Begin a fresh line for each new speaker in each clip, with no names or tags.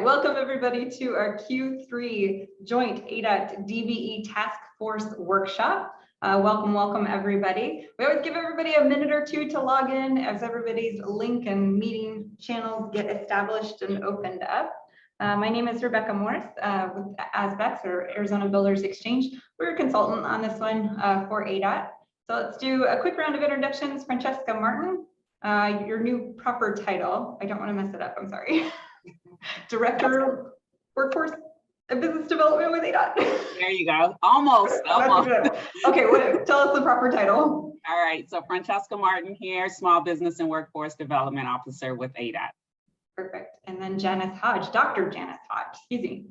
Welcome everybody to our Q3 joint ADOT DBE Task Force Workshop. Welcome everybody. We always give everybody a minute or two to log in as everybody's link and meeting channels get established and opened up. My name is Rebecca Morris with ASBEX, or Arizona Builders Exchange. We're a consultant on this one for ADOT. So let's do a quick round of introductions. Francesca Martin, your new proper title. I don't want to mess it up, I'm sorry. Director, Workforce and Business Development with ADOT.
There you go. Almost.
Okay, tell us the proper title.
All right. So Francesca Martin here, Small Business and Workforce Development Officer with ADOT.
Perfect. And then Janice Hodge, Dr. Janice Hodge, excuse me.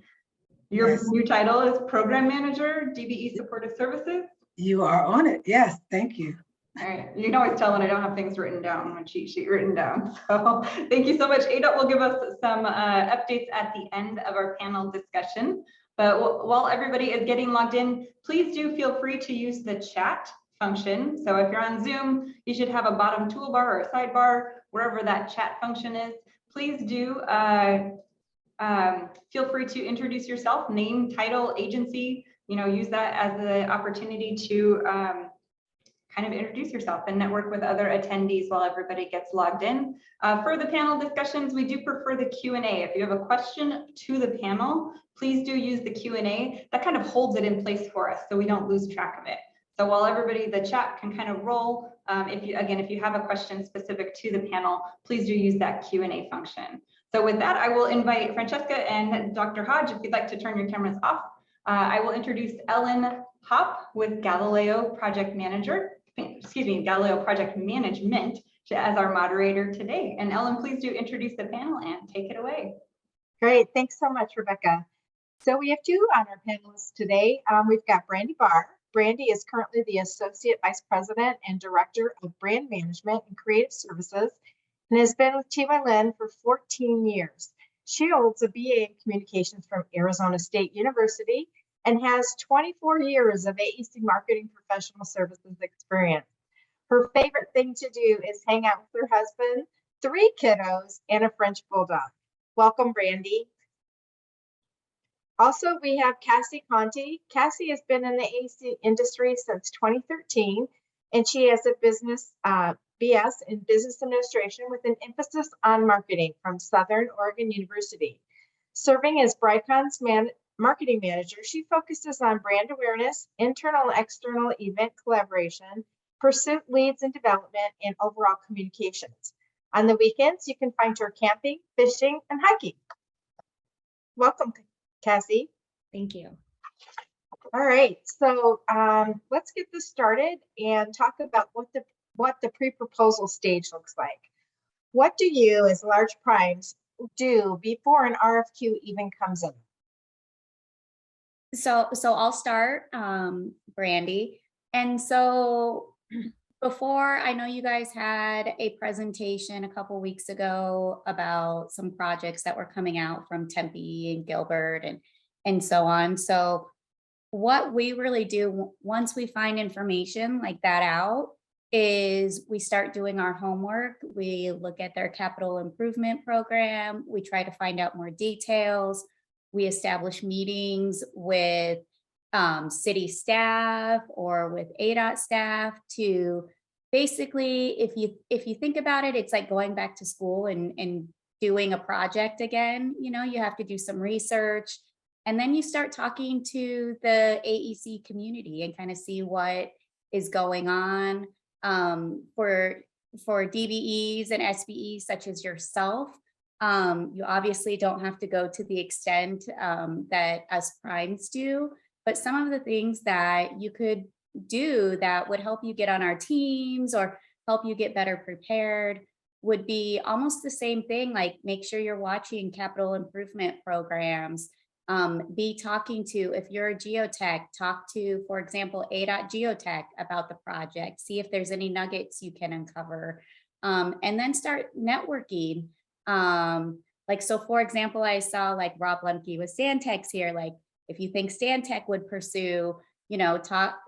Your new title is Program Manager, DBE Supportive Services.
You are on it. Yes, thank you.
All right, you can always tell when I don't have things written down, on cheat sheet written down. So thank you so much. ADOT will give us some updates at the end of our panel discussion. But while everybody is getting logged in, please do feel free to use the chat function. So if you're on Zoom, you should have a bottom toolbar or a sidebar, wherever that chat function is. Please do feel free to introduce yourself, name, title, agency, use that as the opportunity to kind of introduce yourself and network with other attendees while everybody gets logged in. For the panel discussions, we do prefer the Q&A. If you have a question to the panel, please do use the Q&A. That kind of holds it in place for us so we don't lose track of it. So while the chat can kind of roll, if you have a question specific to the panel, please do use that Q&A function. So with that, I will invite Francesca and Dr. Hodge, if you'd like to turn your cameras off. I will introduce Ellen Hopp with Galileo Project Management as our moderator today. And Ellen, please do introduce the panel and take it away.
Great, thanks so much, Rebecca. So we have two on our panelists today. We've got Brandy Barr. Brandy is currently the Associate Vice President and Director of Brand Management and Creative Services and has been with TYLN for 14 years. She holds a BA in Communications from Arizona State University and has 24 years of AEC marketing professional services experience. Her favorite thing to do is hang out with her husband, 3 kiddos, and a French bulldog. Welcome, Brandy. Also, we have Cassie Conti. Cassie has been in the AEC industry since 2013, and she has a business BS in Business Administration with an emphasis on marketing from Southern Oregon University. Serving as Bricon's marketing manager, she focuses on brand awareness, internal and external event collaboration, pursuit leads and development, and overall communications. On the weekends, you can find her camping, fishing, and hiking. Welcome, Cassie.
Thank you.
All right, so let's get this started and talk about what the pre-proposal stage looks like. What do you, as large primes, do before an RFQ even comes in?
So I'll start, Brandy. And so before, I know you guys had a presentation a couple weeks ago about some projects that were coming out from Tempe and Gilbert and so on. So what we really do once we find information like that out is we start doing our homework. We look at their capital improvement program. We try to find out more details. We establish meetings with city staff or with ADOT staff to basically, if you think about it, it's like going back to school and doing a project again. You have to do some research, and then you start talking to the AEC community and kind of see what is going on for DBEs and SBEs such as yourself. You obviously don't have to go to the extent that us primes do, but some of the things that you could do that would help you get on our teams or help you get better prepared would be almost the same thing, like make sure you're watching capital improvement programs, be talking to, if you're a geotech, talk to, for example, ADOT Geotech about the project, see if there's any nuggets you can uncover, and then start networking. So for example, I saw like Rob Lemke with Stantec's here. Like if you think Stantec would pursue, talk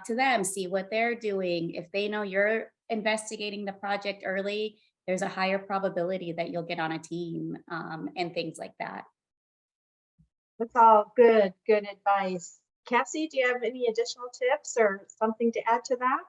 to them, see what they're doing. If they know you're investigating the project early there's a higher probability that you'll get on a team and things like that.
That's all good advice. Cassie, do you have any additional tips or something to add to that?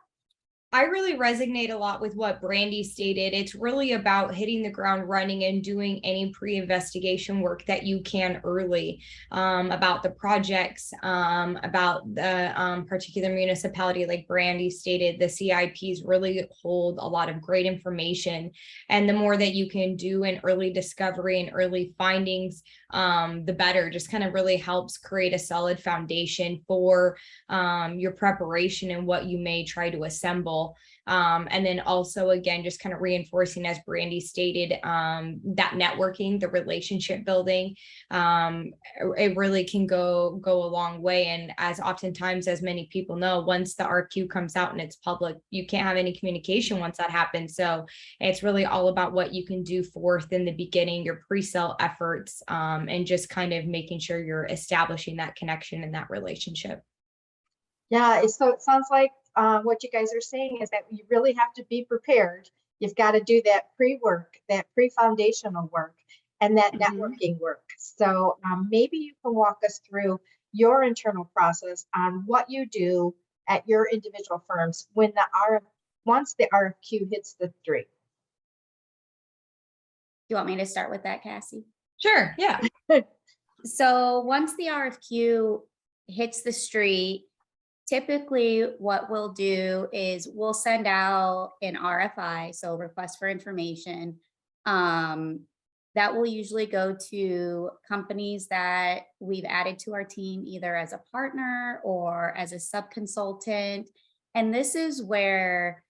I really resonate a lot with what Brandy stated. It's really about hitting the ground running and doing any pre-investigation work that you can early about the projects, about the particular municipality. Like Brandy stated, the CIPs really hold a lot of great information. And the more that you can do in early discovery and early findings, the better. Just kind of really helps create a solid foundation for your preparation and what you may try to assemble. And then also, again, just kind of reinforcing, as Brandy stated, that networking, the relationship building, it really can go a long way. And as oftentimes, as many people know, once the RFQ comes out and it's public, you can't have any communication once that happens. So it's really all about what you can do forth in the beginning, your pre-sale efforts, and just kind of making sure you're establishing that connection and that relationship.
Yeah, so it sounds like what you guys are saying is that you really have to be prepared. You've got to do that pre-work, that pre-foundational work, and that networking work. So maybe you can walk us through your internal process on what you do at your individual firms when once the RFQ hits the street.
You want me to start with that, Cassie?
Sure, yeah.
So once the RFQ hits the street, typically what we'll do is we'll send out an RFI, so request for information, that will usually go to companies that we've added to our team, either as a partner or as a sub-consultant. And this is where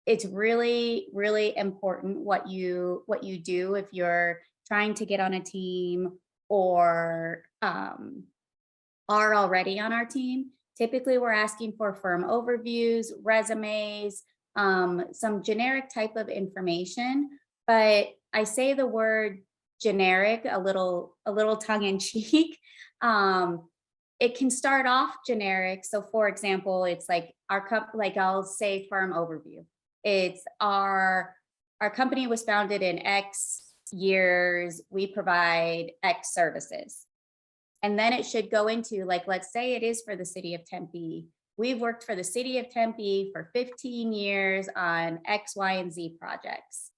it's really, really important what you do if you're trying to get on a team or are already on our team. Typically, we're asking for firm overviews, resumes, some generic type of information. But I say the word generic a little tongue in cheek. It can start off generic. So, for example, it's like I'll say firm overview. It's our company was founded in X years. We provide X services. And then it should go into, like, let's say it is for the city of Tempe. We've worked for the city of Tempe for 15 years on X, Y, and Z projects.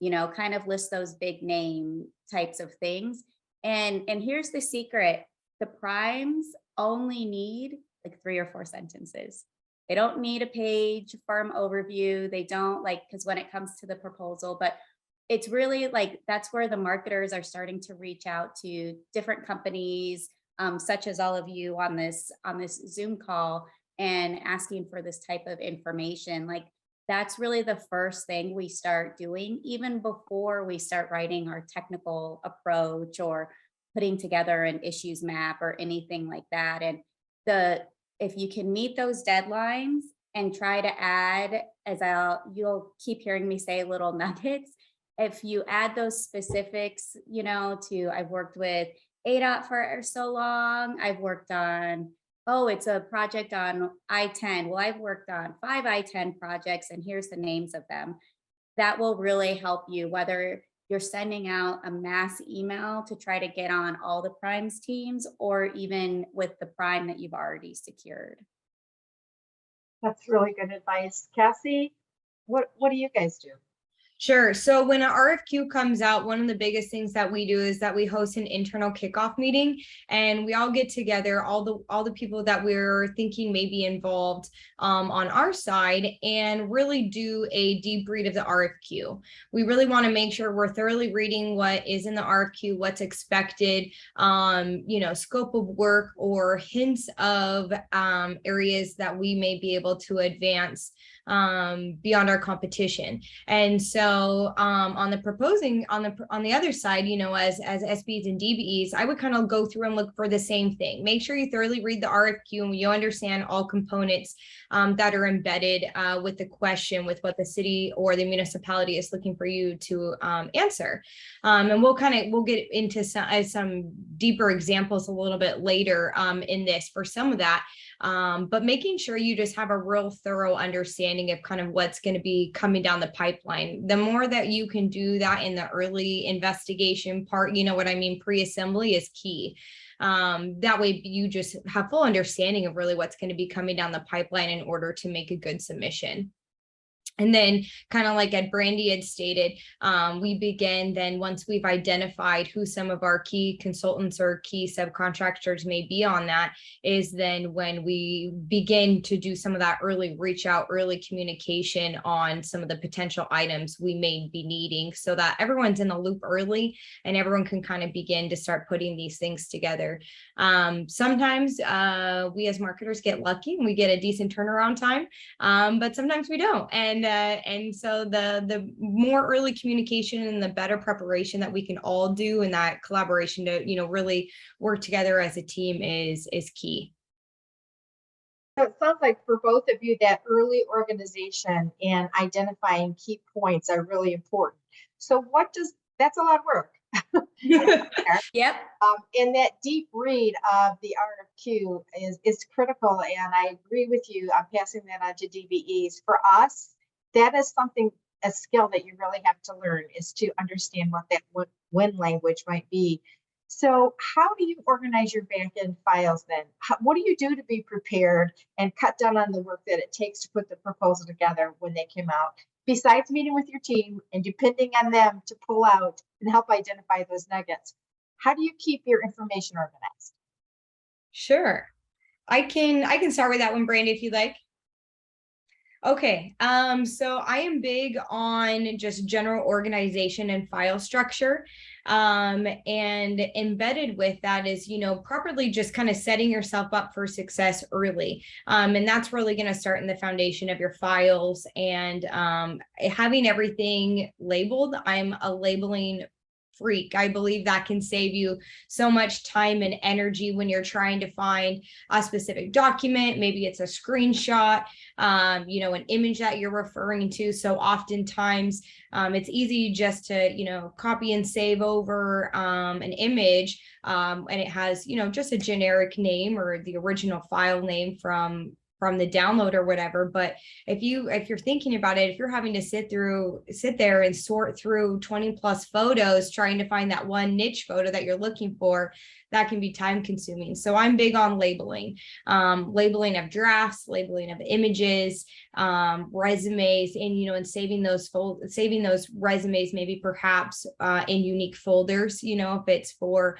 You know, kind of list those big name types of things. And here's the secret. The primes only need like 3 or 4 sentences. They don't need a page firm overview. They don't, like, because when it comes to the proposal, but it's really like, that's where the marketers are starting to reach out to different companies, such as all of you on this Zoom call, and asking for this type of information. Like, that's really the first thing we start doing, even before we start writing our technical approach or putting together an issues map or anything like that. And if you can meet those deadlines and try to add, you'll keep hearing me say little nuggets. If you add those specifics, you know, I've worked with ADOT for so long, I've worked on, it's a project on I-10. Well, I've worked on 5 I-10 projects, and here's the names of them. That will really help you, whether you're sending out a mass email to try to get on all the primes teams, or even with the prime that you've already secured.
That's really good advice. Cassie, what do you guys do?
Sure. So when an RFQ comes out, one of the biggest things that we do is that we host an internal kickoff meeting, and we all get together, all the people that we're thinking may be involved on our side, and really do a debrief of the RFQ. We really want to make sure we're thoroughly reading what is in the RFQ, what's expected, scope of work, or hints of areas that we may be able to advance beyond our competition. And so on the other side, as SBs and DBEs, I would kind of go through and look for the same thing. Make sure you thoroughly read the RFQ and you understand all components that are embedded with the question, with what the city or the municipality is looking for you to answer. And we'll get into some deeper examples a little bit later in this for some of that. But making sure you just have a real thorough understanding of kind of what's going to be coming down the pipeline. The more that you can do that in the early investigation part, you know what I mean, pre-assembly is key. That way you just have full understanding of really what's going to be coming down the pipeline in order to make a good submission. And then kind of like Brandy had stated, we begin then once we've identified who some of our key consultants or key subcontractors may be on that, is then when we begin to do some of that early reach out, early communication on some of the potential items we may be needing, so that everyone's in the loop early and everyone can kind of begin to start putting these things together. Sometimes we as marketers get lucky and we get a decent turnaround time, but sometimes we don't. And so the more early communication and the better preparation that we can all do, and that collaboration to, you know, really work together as a team is key.
So it sounds like for both of you that early organization and identifying key points are really important. So that's a lot of work.
Yep.
And that deep read of the RFQ is critical. And I agree with you. I'm passing that on to DBEs. For us, that is a skill that you really have to learn, is to understand what that win language might be. So how do you organize your back-end files then? What do you do to be prepared and cut down on the work that it takes to put the proposal together when they come out? Besides meeting with your team and depending on them to pull out and help identify those nuggets, how do you keep your information organized?
Sure. I can start with that one, Brandy, if you'd like. Okay, so I am big on just general organization and file structure. And embedded with that is, you know, properly just kind of setting yourself up for success early. And that's really going to start in the foundation of your files and having everything labeled. I'm a labeling freak. I believe that can save you so much time and energy when you're trying to find a specific document. Maybe it's a screenshot, you know, an image that you're referring to. So oftentimes it's easy just to, you know, copy and save over an image and it has, you know, just a generic name or the original file name from the download or whatever. But if you're thinking about it, if you're having to sit there and sort through 20 plus photos trying to find that one niche photo that you're looking for, that can be time consuming. So I'm big on labeling of drafts, labeling of images, resumes, and, you know, and saving those resumes, maybe perhaps in unique folders, you know, if it's for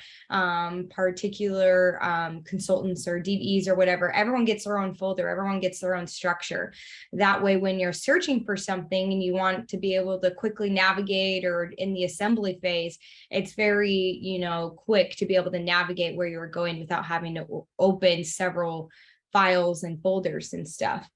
particular consultants or DBEs or whatever. Everyone gets their own folder, everyone gets their own structure. That way, when you're searching for something and you want to be able to quickly navigate, or in the assembly phase, it's very, you know, quick to be able to navigate where you're going without having to open several files and folders and stuff.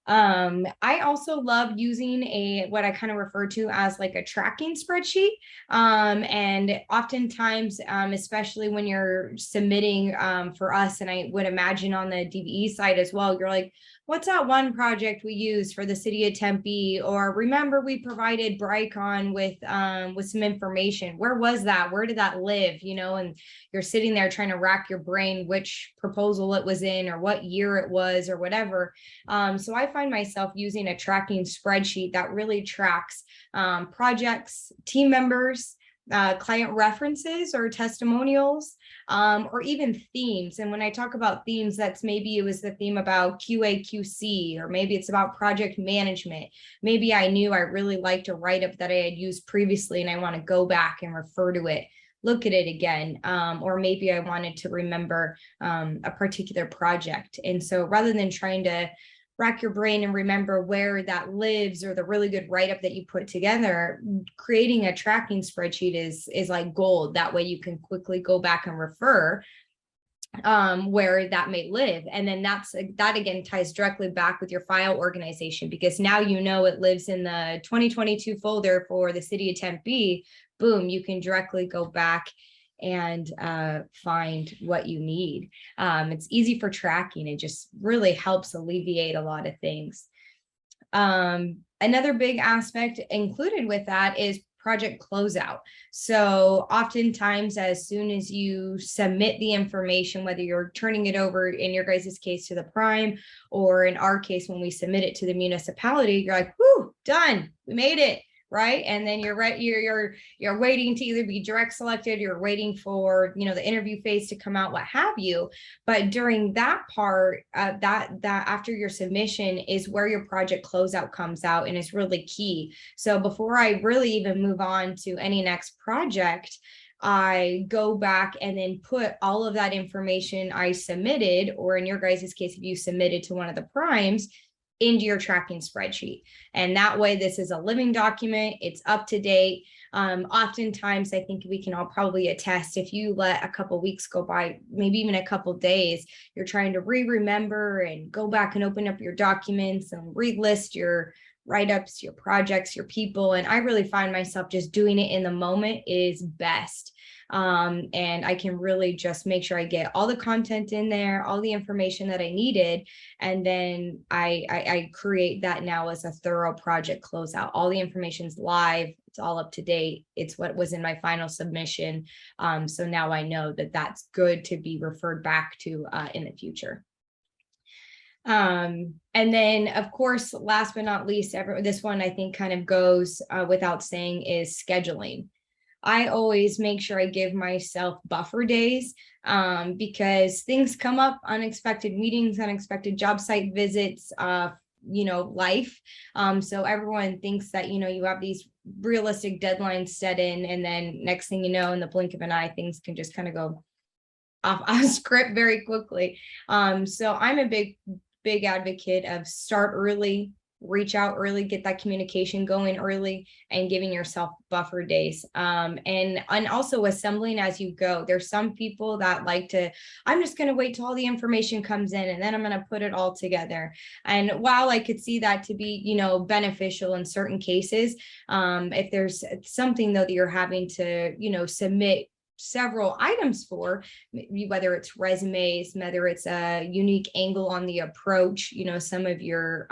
I also love using what I kind of refer to as like a tracking spreadsheet. And oftentimes, especially when you're submitting for us, and I would imagine on the DBE side as well, you're like, what's that one project we used for the city of Tempe? Or remember we provided Bricon with some information. Where was that? Where did that live? You know, and you're sitting there trying to rack your brain which proposal it was in or what year it was or whatever. So I find myself using a tracking spreadsheet that really tracks projects, team members, client references or testimonials, or even themes. And when I talk about themes, that's maybe it was the theme about QA, QC, or maybe it's about project management. Maybe I knew I really liked a write-up that I had used previously and I want to go back and refer to it, look at it again, or maybe I wanted to remember a particular project. And so rather than trying to rack your brain and remember where that lives or the really good write-up that you put together, creating a tracking spreadsheet is like gold. That way you can quickly go back and refer where that may live. And then that again ties directly back with your file organization, because now you know it lives in the 2022 folder for the city of Tempe. Boom, you can directly go back and find what you need. It's easy for tracking. It just really helps alleviate a lot of things. Another big aspect included with that is project closeout. So oftentimes, as soon as you submit the information, whether you're turning it over in your guys' case to the prime, or in our case, when we submit it to the municipality, you're like, whoo, done, we made it. Right. And then you're right, you're waiting to either be direct selected, you're waiting for, the interview phase to come out, what have you. But during that part, that after your submission is where your project closeout comes out, and it's really key. So before I really even move on to any next project, I go back and then put all of that information I submitted, or in your guys' case, if you submitted to one of the primes, into your tracking spreadsheet. And that way, this is a living document. It's up to date. Oftentimes, I think we can all probably attest, if you let a couple weeks go by, maybe even a couple days, you're trying to remember and go back and open up your documents and relist your write-ups, your projects, your people. And I really find myself just doing it in the moment is best. And I can really just make sure I get all the content in there, all the information that I needed. And then I create that now as a thorough project closeout. All the information's live. It's all up to date. It's what was in my final submission. So now I know that that's good to be referred back to in the future. And then, of course, last but not least, this one I think kind of goes without saying is scheduling. I always make sure I give myself buffer days because things come up, unexpected meetings, unexpected job site visits, life. So everyone thinks that, you have these realistic deadlines set in, and then next thing you know, in the blink of an eye, things can just kind of go off script very quickly. So I'm a big advocate of start early, reach out early, get that communication going early, and giving yourself buffer days. And also assembling as you go. There's some people that like to, I'm just going to wait till all the information comes in and then I'm going to put it all together. And while I could see that to be, beneficial in certain cases, if there's something though that you're having to, submit several items for, whether it's resumes, whether it's a unique angle on the approach, some of your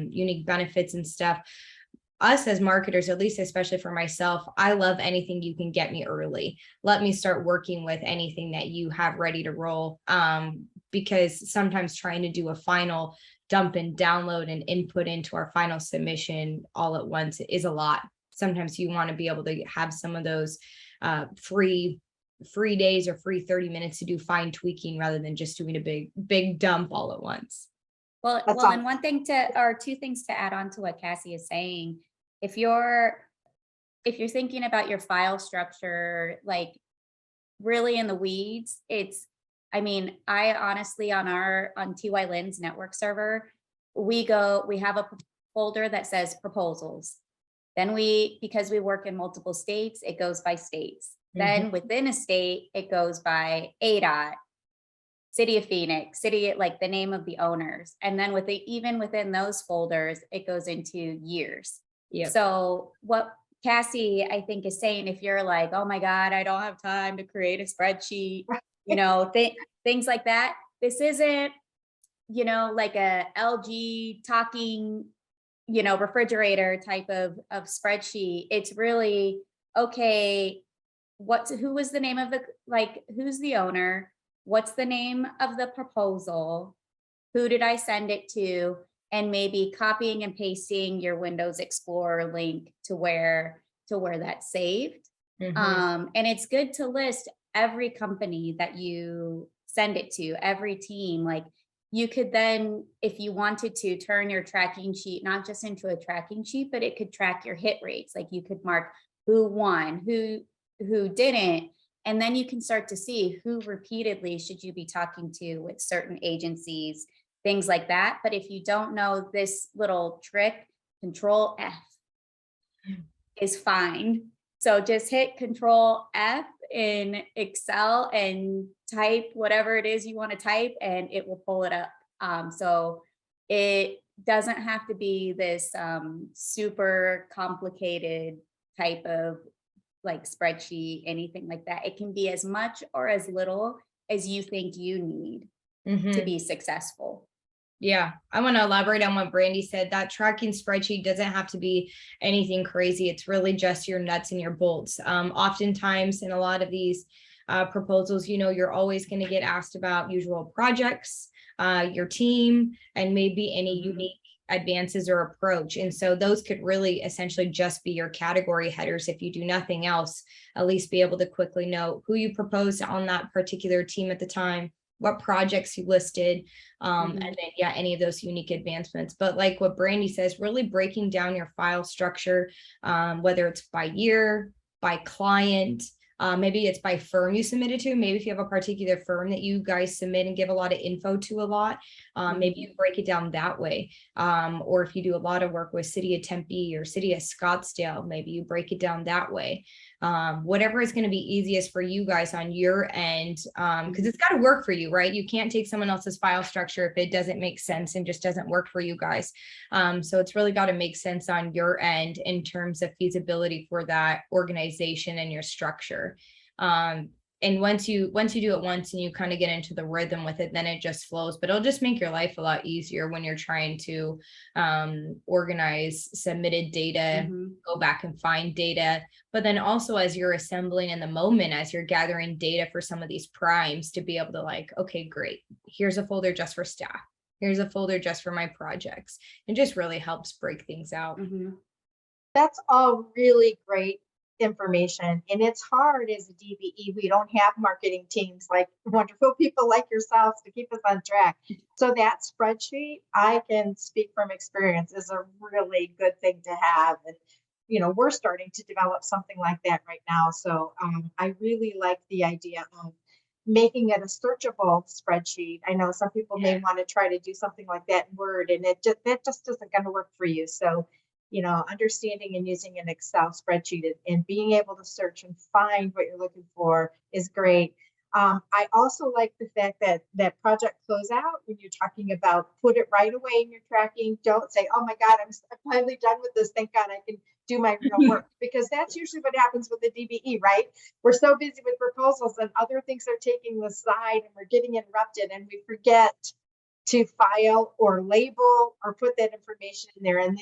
unique benefits and stuff. Us as marketers, at least especially for myself, I love anything you can get me early. Let me start working with anything that you have ready to roll, because sometimes trying to do a final dump and download and input into our final submission all at once is a lot. Sometimes you want to be able to have some of those free days or free 30 minutes to do fine tweaking rather than just doing a big dump all at once.
Well, and two things to add on to what Cassie is saying. If you're thinking about your file structure, like really in the weeds, I honestly on TY Lynn's network server, we have a folder that says proposals. Then because we work in multiple states, it goes by states. Then within a state, it goes by ADOT, City of Phoenix, like the name of the owners. And then even within those folders, it goes into years.
Yep.
So what Cassie, I think, is saying, if you're like, oh my God, I don't have time to create a spreadsheet, things like that. This isn't, like a LG talking, refrigerator type of spreadsheet. It's really, okay, who was the name of who's the owner? What's the name of the proposal? Who did I send it to? And maybe copying and pasting your Windows Explorer link to where that's saved. And it's good to list every company that you send it to, every team. Like you could then, if you wanted to, turn your tracking sheet not just into a tracking sheet, but it could track your hit rates. Like you could mark who won, who didn't, and then you can start to see who repeatedly should you be talking to with certain agencies, things like that. But if you don't know this little trick, Control F is fine. So just hit Control F in Excel and type whatever it is you want to type, and it will pull it up. So it doesn't have to be this super complicated type of like spreadsheet, anything like that. It can be as much or as little as you think you need to be successful.
Yeah, I want to elaborate on what Brandy said. That tracking spreadsheet doesn't have to be anything crazy. It's really just your nuts and your bolts. Oftentimes in a lot of these proposals, you know, you're always going to get asked about usual projects, your team, and maybe any unique advances or approach. And so those could really essentially just be your category headers. If you do nothing else, at least be able to quickly know who you proposed on that particular team at the time, what projects you listed, and then yeah, any of those unique advancements. But like what Brandy says, really breaking down your file structure, whether it's by year, by client, maybe it's by firm you submitted to. Maybe if you have a particular firm that you guys submit and give a lot of info to a lot, maybe you break it down that way. Or if you do a lot of work with City of Tempe or City of Scottsdale, maybe you break it down that way. Whatever is going to be easiest for you guys on your end, because it's got to work for you, right? You can't take someone else's file structure if it doesn't make sense and just doesn't work for you guys. So it's really got to make sense on your end in terms of feasibility for that organization and your structure. And once you do it once and you kind of get into the rhythm with it, then it just flows. But it'll just make your life a lot easier when you're trying to organize submitted data, go back and find data. But then also as you're assembling in the moment, as you're gathering data for some of these primes, to be able to like, okay, great, here's a folder just for staff. Here's a folder just for my projects. It just really helps break things out.
That's all really great information. And it's hard as a DBE. We don't have marketing teams like wonderful people like yourselves to keep us on track. So that spreadsheet, I can speak from experience, is a really good thing to have. And, you know, we're starting to develop something like that right now. So I really like the idea of making it a searchable spreadsheet. I know some people may want to try to do something like that in Word, and that just isn't going to work for you. So, you know, understanding and using an Excel spreadsheet and being able to search and find what you're looking for is great. I also like the fact that project closeout, when you're talking about put it right away in your tracking, don't say, oh my God, I'm finally done with this. Thank God I can do my real work, because that's usually what happens with the DBE, right? We're so busy with proposals and other things are taking the side and we're getting interrupted and we forget to file or label or put that information in there, and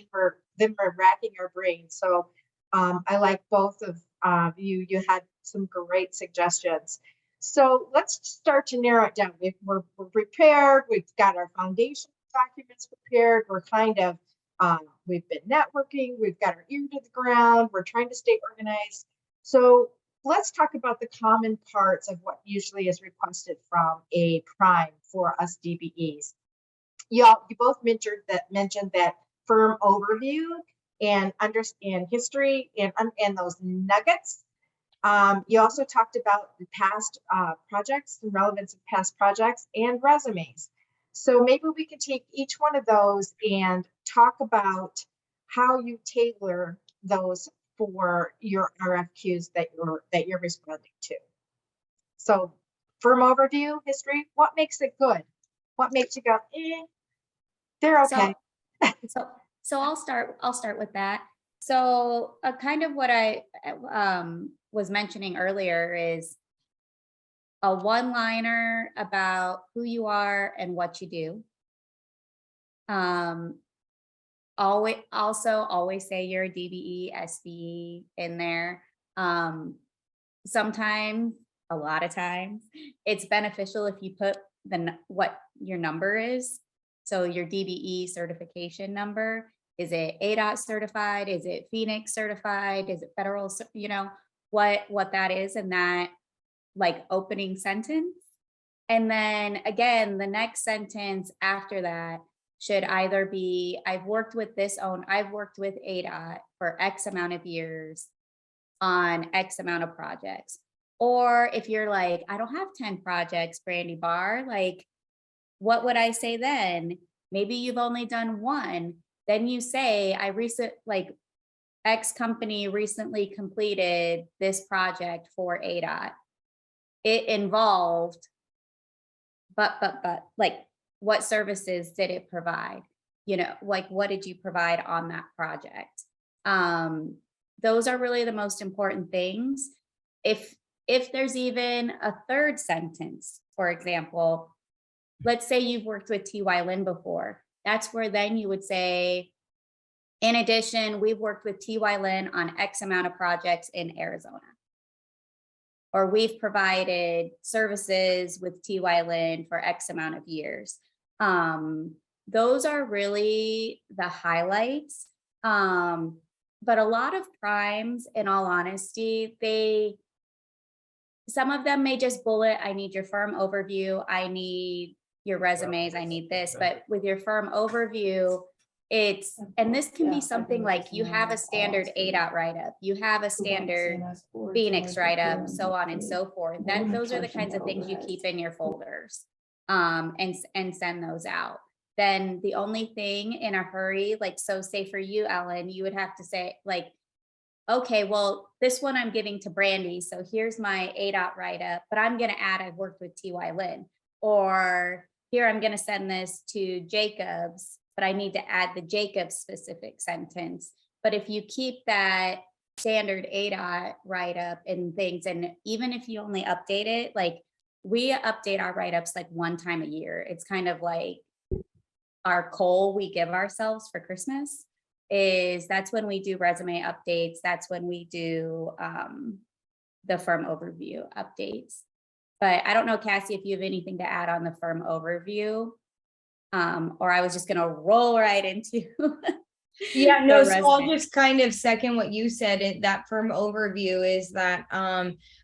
then we're racking our brains. So I like both of you. You had some great suggestions. So let's start to narrow it down. We're prepared. We've got our foundation documents prepared. We're kind of we've been networking. We've got our ear to the ground. We're trying to stay organized. So let's talk about the common parts of what usually is requested from a prime for us DBEs. You both mentioned that firm overview and understand history and those nuggets. You also talked about the past projects, the relevance of past projects, and resumes. So maybe we could take each one of those and talk about how you tailor those for your RFQs that you're responding to. So firm overview, history, what makes it good? What makes you go, they're okay?
So I'll start with that. So kind of what I was mentioning earlier is a one-liner about who you are and what you do. Always say you're a DBE, SBE in there. Sometimes, a lot of times, it's beneficial if you put what your number is. So your DBE certification number, is it ADOT certified? Is it Phoenix certified? Is it federal? You know, what that is, and that like opening sentence. And then again, the next sentence after that should either be, I've worked with ADOT for X amount of years on X amount of projects. Or if you're like, I don't have 10 projects, Brandy Barr, like, what would I say then? Maybe you've only done one. Then you say, X company recently completed this project for ADOT. It involved, but, like, what services did it provide? You know, like, what did you provide on that project? Those are really the most important things. If there's even a third sentence, for example, let's say you've worked with TY Lin before. That's where then you would say, in addition, we've worked with TY Lin on X amount of projects in Arizona. Or we've provided services with TY Lin for X amount of years. Those are really the highlights. But a lot of primes, in all honesty, some of them may just bullet, I need your firm overview, I need your resumes, I need this, but with your firm overview, and this can be something like you have a standard ADOT write-up, you have a standard Phoenix write-up, so on and so forth. Those are the kinds of things you keep in your folders, and send those out. Then the only thing in a hurry, like, so say for you, Ellen, you would have to say like, okay, well, this one I'm giving to Brandy. So here's my ADOT write-up, but I'm going to add, I've worked with TY Lin, or here I'm going to send this to Jacobs, but I need to add the Jacobs specific sentence. But if you keep that standard ADOT write-up and things, and even if you only update it, like we update our write-ups like one time a year. It's kind of like our goal we give ourselves for Christmas. That's when we do resume updates. That's when we do the firm overview updates. But I don't know, Cassie, if you have anything to add on the firm overview, or I was just going to roll right into.
Yeah, no,
the
so I'll
resume.
just kind of second what you said. That firm overview is that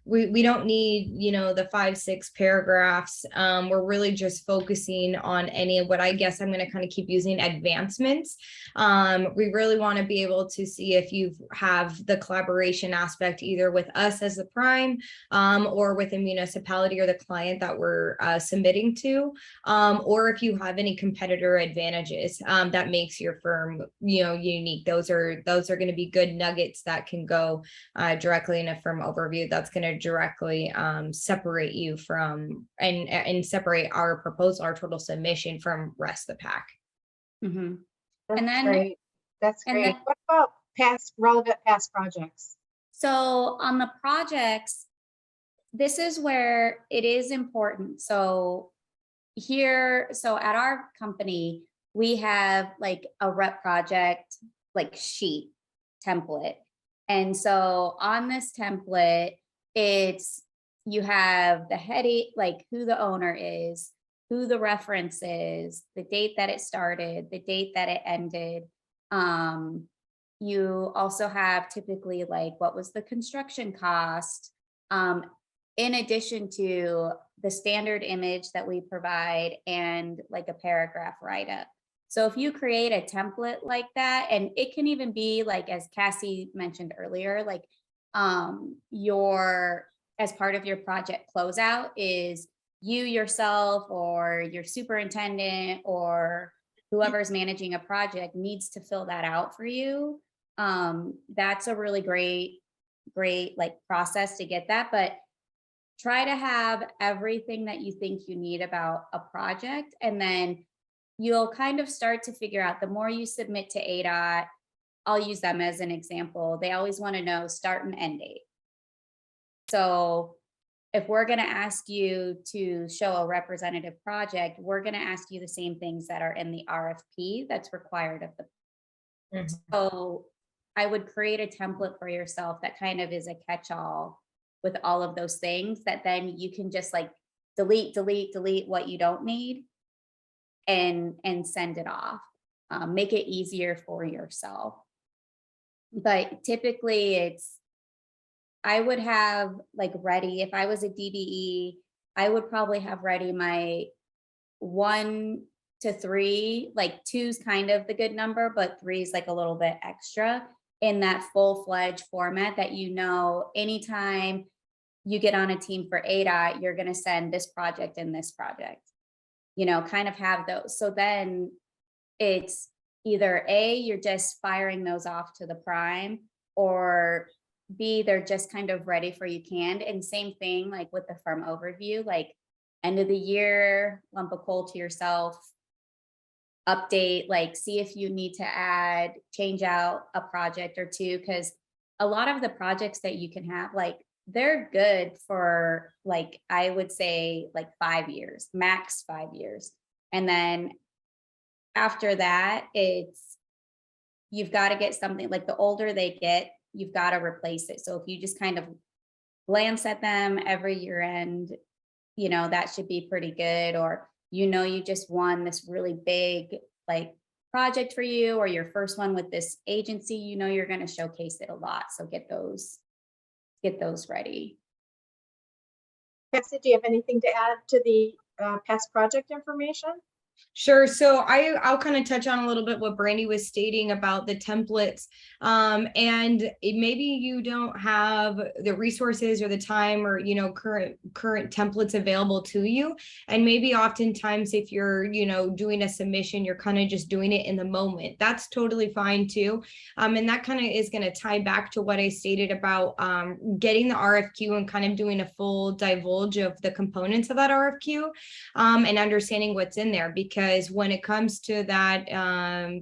we don't need, the 5-6 paragraphs. We're really just focusing on any of what I guess I'm going to kind of keep using advancements. We really want to be able to see if you have the collaboration aspect either with us as the prime, or with a municipality or the client that we're submitting to, or if you have any competitor advantages that makes your firm, unique. Those are going to be good nuggets that can go directly in a firm overview. That's going to directly separate you from and separate our proposal, our total submission from rest of the pack.
Mhm.
That's
And then-
great. That's
and
great.
then-
What about relevant past projects?
So on the projects, this is where it is important. So at our company, we have like a rep project, like sheet template. And so on this template, you have the heading, like who the owner is, who the reference is, the date that it started, the date that it ended. You also have typically like, what was the construction cost? In addition to the standard image that we provide and like a paragraph write-up. So if you create a template like that, and it can even be like, as Cassie mentioned earlier, like as part of your project closeout is you yourself or your superintendent or whoever's managing a project needs to fill that out for you. That's a really great like process to get that, but try to have everything that you think you need about a project, and then you'll kind of start to figure out the more you submit to ADOT. I'll use them as an example. They always want to know start and end date. So if we're going to ask you to show a representative project, we're going to ask you the same things that are in the RFP that's required of the. So I would create a template for yourself that kind of is a catch-all with all of those things that then you can just like delete what you don't need and send it off. Make it easier for yourself. But typically I would have like ready, if I was a DBE, I would probably have ready my 1 to 3, like 2's kind of the good number, but 3's like a little bit extra in that full-fledged format that, anytime you get on a team for ADOT, you're going to send this project and this project, kind of have those. So then it's either A, you're just firing those off to the prime, or B, they're just kind of ready for you canned. And same thing like with the firm overview, like end of the year, lump of coal to yourself, update, like see if you need to change out a project or two, because a lot of the projects that you can have, like they're good for like, I would say like 5 years, max 5 years. And then after that, you've got to get something like the older they get, you've got to replace it. So if you just kind of glance at them every year end, that should be pretty good. Or, you just won this really big like project for you, or your first one with this agency, you're going to showcase it a lot. So get those ready.
Cassie, do you have anything to add to the past project information?
Sure. So I'll kind of touch on a little bit what Brandy was stating about the templates. Maybe you don't have the resources or the time or, current templates available to you. And maybe oftentimes if you're, doing a submission, you're kind of just doing it in the moment. That's totally fine too. And that kind of is going to tie back to what I stated about getting the RFQ and kind of doing a full divulge of the components of that RFQ and understanding what's in there. Because when it comes to that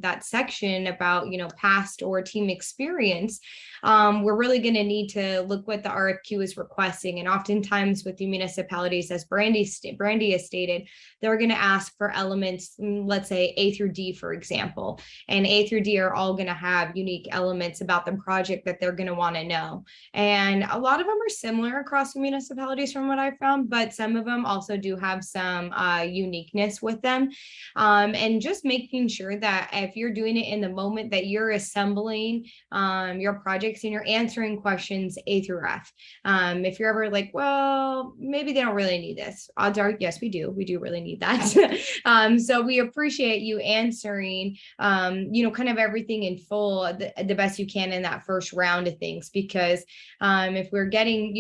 that section about past or team experience, we're really going to need to look what the RFQ is requesting. And oftentimes with the municipalities, as Brandy has stated, they're going to ask for elements, let's say A through D, for example, and A through D are all going to have unique elements about the project that they're going to want to know. And a lot of them are similar across the municipalities from what I found, but some of them also do have some uniqueness with them. And just making sure that if you're doing it in the moment that you're assembling your projects and you're answering questions A through F. If you're ever like, well, maybe they don't really need this. Odds are, yes, we do. We do really need that. So we appreciate you answering, kind of everything in full, the best you can in that first round of things, because if we're getting,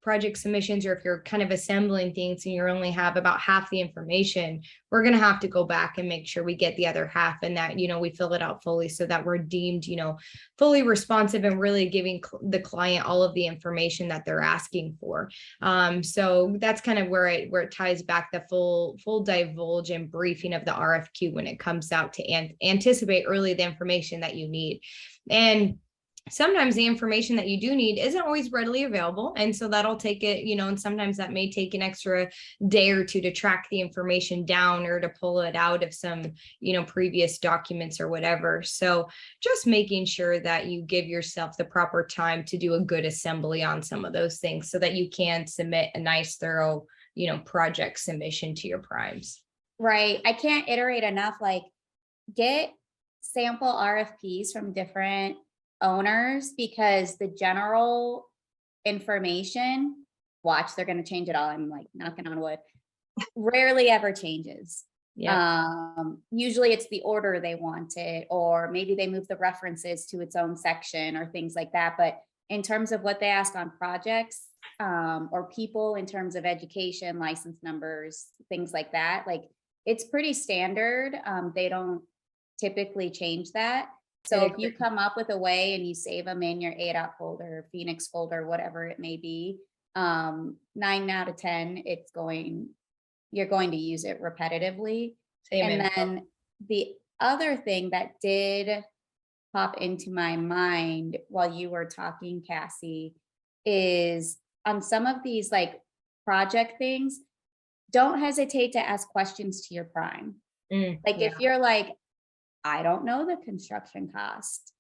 project submissions, or if you're kind of assembling things and you only have about half the information, we're going to have to go back and make sure we get the other half and that, we fill it out fully so that we're deemed, fully responsive and really giving the client all of the information that they're asking for. So that's kind of where it ties back the full divulge and briefing of the RFQ when it comes out to anticipate early the information that you need. And sometimes the information that you do need isn't always readily available. And so that'll take it, and sometimes that may take an extra day or two to track the information down or to pull it out of some, previous documents or whatever. So just making sure that you give yourself the proper time to do a good assembly on some of those things so that you can submit a nice, thorough, project submission to your primes.
Right. I can't iterate enough, like get sample RFPs from different owners, because the general information, watch, they're going to change it all. I'm like knocking on wood, rarely ever changes. Yeah. Usually it's the order they want it, or maybe they move the references to its own section or things like that. But in terms of what they ask on projects or people, in terms of education, license numbers, things like that, like it's pretty standard. They don't typically change that. So if you come up with a way and you save them in your ADOT folder, Phoenix folder, whatever it may be, 9 out of 10, you're going to use it repetitively. And then the other thing that did pop into my mind while you were talking, Cassie, is on some of these like project things, don't hesitate to ask questions to your prime. If you're like, I don't know the construction cost,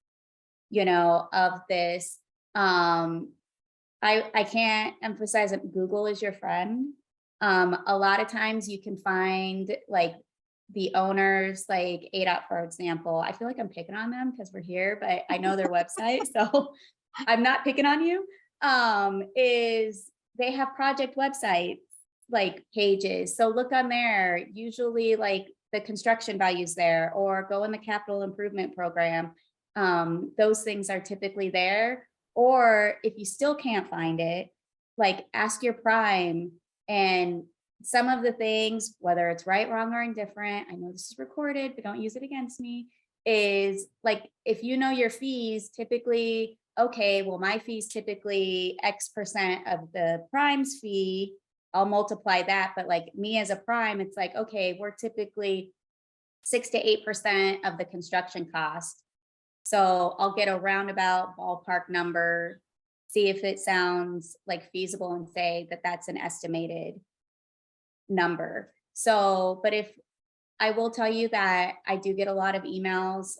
of this. I can't emphasize that Google is your friend. A lot of times you can find like the owners, like ADOT, for example. I feel like I'm picking on them because we're here, but I know their website, so I'm not picking on you. Is they have project websites, like pages. So look on there, usually like the construction values there, or go in the capital improvement program. Those things are typically there. Or if you still can't find it, like ask your prime. And some of the things, whether it's right, wrong, or indifferent, I know this is recorded, but don't use it against me, is like, if you know your fees typically, okay, well, my fees typically X% of the prime's fee, I'll multiply that. But like me as a prime, it's like, okay, we're typically 6 to 8% of the construction cost. So I'll get a roundabout ballpark number, see if it sounds like feasible and say that that's an estimated number. So, but if I will tell you that I do get a lot of emails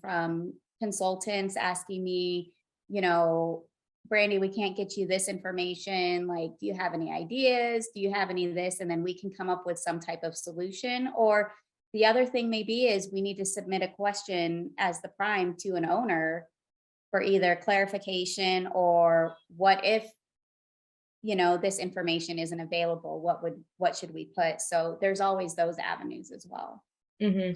from consultants asking me, you know, Brandy, we can't get you this information. Like, do you have any ideas? Do you have any of this? And then we can come up with some type of solution. Or the other thing maybe is we need to submit a question as the prime to an owner for either clarification or what if, you know, this information isn't available, what should we put? So there's always those avenues as well.
Mhm.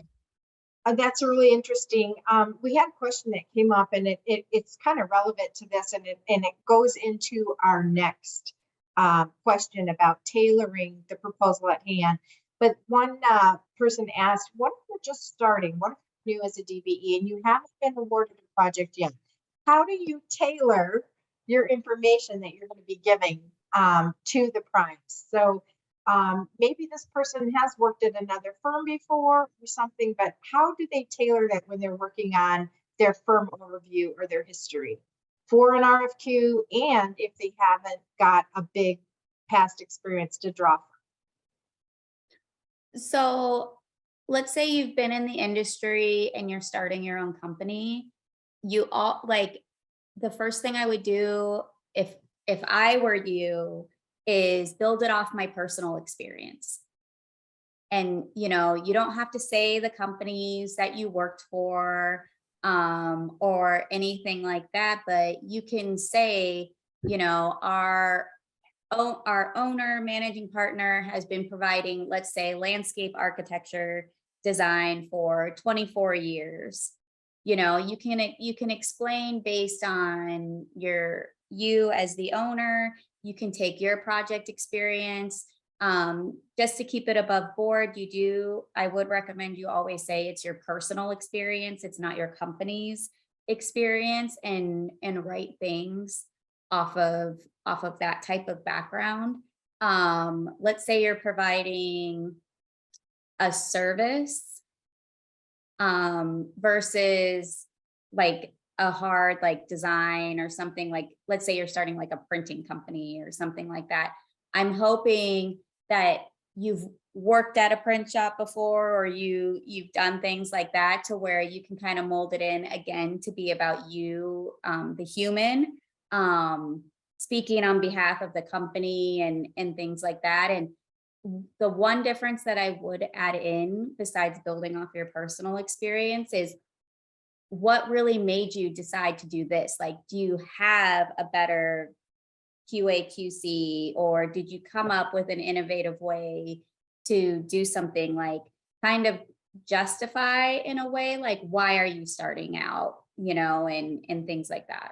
That's really interesting. We had a question that came up, and it's kind of relevant to this, and it goes into our next question about tailoring the proposal at hand. But one person asked, what if you're just starting? What if you're new as a DBE and you haven't been awarded a project yet? How do you tailor your information that you're going to be giving to the primes? So maybe this person has worked at another firm before or something, but how do they tailor that when they're working on their firm overview or their history for an RFQ, and if they haven't got a big past experience to draw from?
So let's say you've been in the industry and you're starting your own company. You all like the first thing I would do if I were you is build it off my personal experience. And, you know, you don't have to say the companies that you worked for or anything like that, but you can say, you know, our owner, managing partner has been providing, let's say, landscape architecture design for 24 years. You know, you can explain based on you as the owner. You can take your project experience. Just to keep it above board, I would recommend you always say it's your personal experience. It's not your company's experience, and write things off of that type of background. Let's say you're providing a service versus like a hard like design or something. Like, let's say you're starting like a printing company or something like that. I'm hoping that you've worked at a print shop before, or you've done things like that to where you can kind of mold it in again to be about you, the human, speaking on behalf of the company and things like that. And the one difference that I would add in, besides building off your personal experience, is what really made you decide to do this? Like, do you have a better QA QC, or did you come up with an innovative way to do something, like kind of justify in a way, like why are you starting out, you know, and things like that.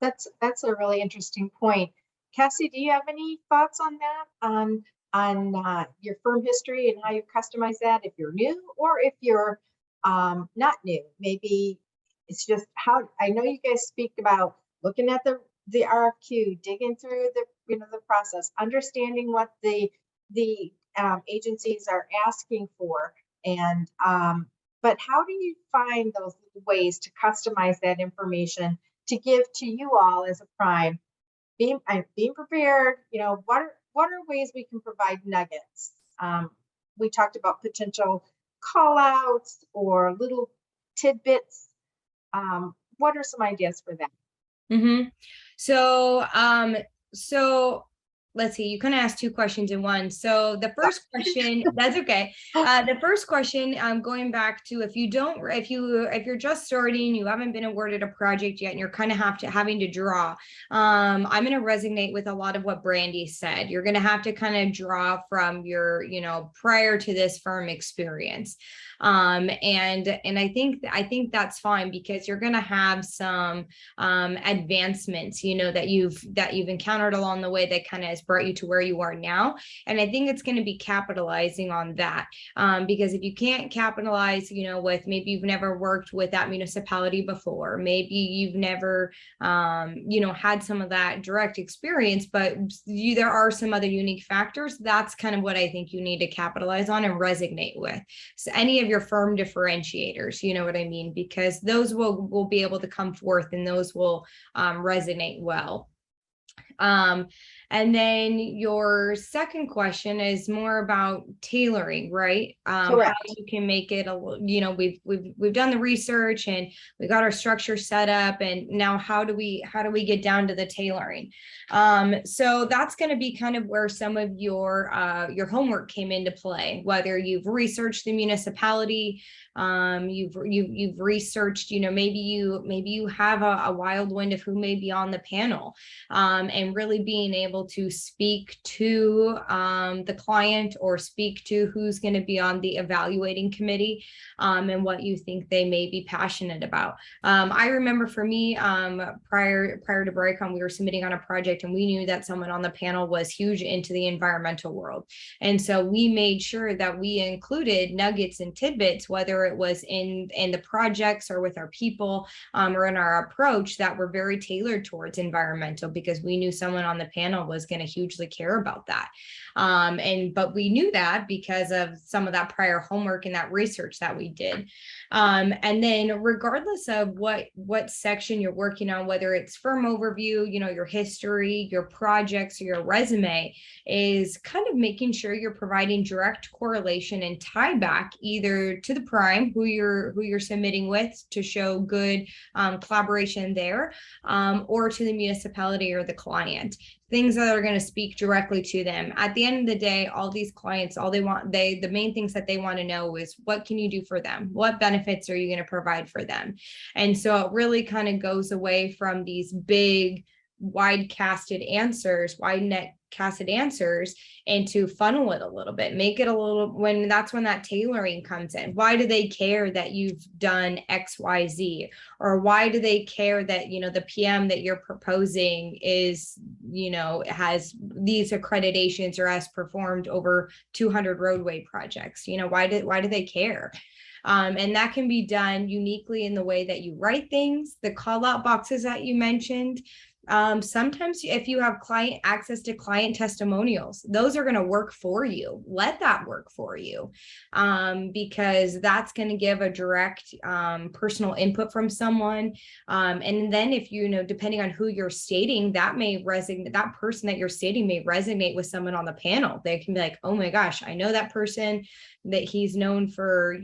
That's a really interesting point. Cassie, do you have any thoughts on that? On your firm history and how you customize that if you're new or if you're not new? Maybe it's just how, I know you guys speak about looking at the RFQ, digging through the process, understanding what the agencies are asking for, and but how do you find those ways to customize that information to give to you all as a prime? Being prepared, you know, what are ways we can provide nuggets? We talked about potential call outs or little tidbits. What are some ideas for that?
Mm-hmm. So let's see, you kind of asked two questions in one. So the first question, that's okay. The first question, going back to if you're just starting, you haven't been awarded a project yet, and you're kind of having to draw. I'm going to resonate with a lot of what Brandy said. You're going to have to kind of draw from your, you know, prior to this firm experience. And I think that's fine, because you're going to have some advancements, you know, that you've encountered along the way that kind of has brought you to where you are now. And I think it's going to be capitalizing on that, because if you can't capitalize, with maybe you've never worked with that municipality before, maybe you've never, had some of that direct experience, but there are some other unique factors. That's kind of what I think you need to capitalize on and resonate with. So any of your firm differentiators, you know what I mean? Because those will be able to come forth and those will resonate well. And then your second question is more about tailoring, right? How you can make it we've done the research and we got our structure set up, and now how do we get down to the tailoring? So that's going to be kind of where some of your homework came into play, whether you've researched the municipality, you've researched, maybe you have a wild wind of who may be on the panel, and really being able to speak to the client or speak to who's going to be on the evaluating committee, and what you think they may be passionate about. I remember for me, prior to BrightCon, we were submitting on a project and we knew that someone on the panel was huge into the environmental world. And so we made sure that we included nuggets and tidbits, whether it was in the projects or with our people, or in our approach, that were very tailored towards environmental, because we knew someone on the panel was going to hugely care about that. But we knew that because of some of that prior homework and that research that we did. And then regardless of what section you're working on, whether it's firm overview, your history, your projects, or your resume, is kind of making sure you're providing direct correlation and tie back either to the prime, who you're submitting with, to show good collaboration there, or to the municipality or the client. Things that are going to speak directly to them. At the end of the day, all these clients, the main things that they want to know is, what can you do for them? What benefits are you going to provide for them? And so it really kind of goes away from these big, wide net casted answers, and to funnel it a little bit, make it a little, that's when that tailoring comes in. Why do they care that you've done XYZ? Or why do they care that, the PM that you're proposing is, has these accreditations or has performed over 200 roadway projects? Why do they care? And that can be done uniquely in the way that you write things, the call out boxes that you mentioned. Sometimes if you have access to client testimonials, those are going to work for you. Let that work for you, because that's going to give a direct personal input from someone. And then if depending on who you're stating, that person that you're stating may resonate with someone on the panel. They can be like, oh my gosh, I know that person, that he's known for,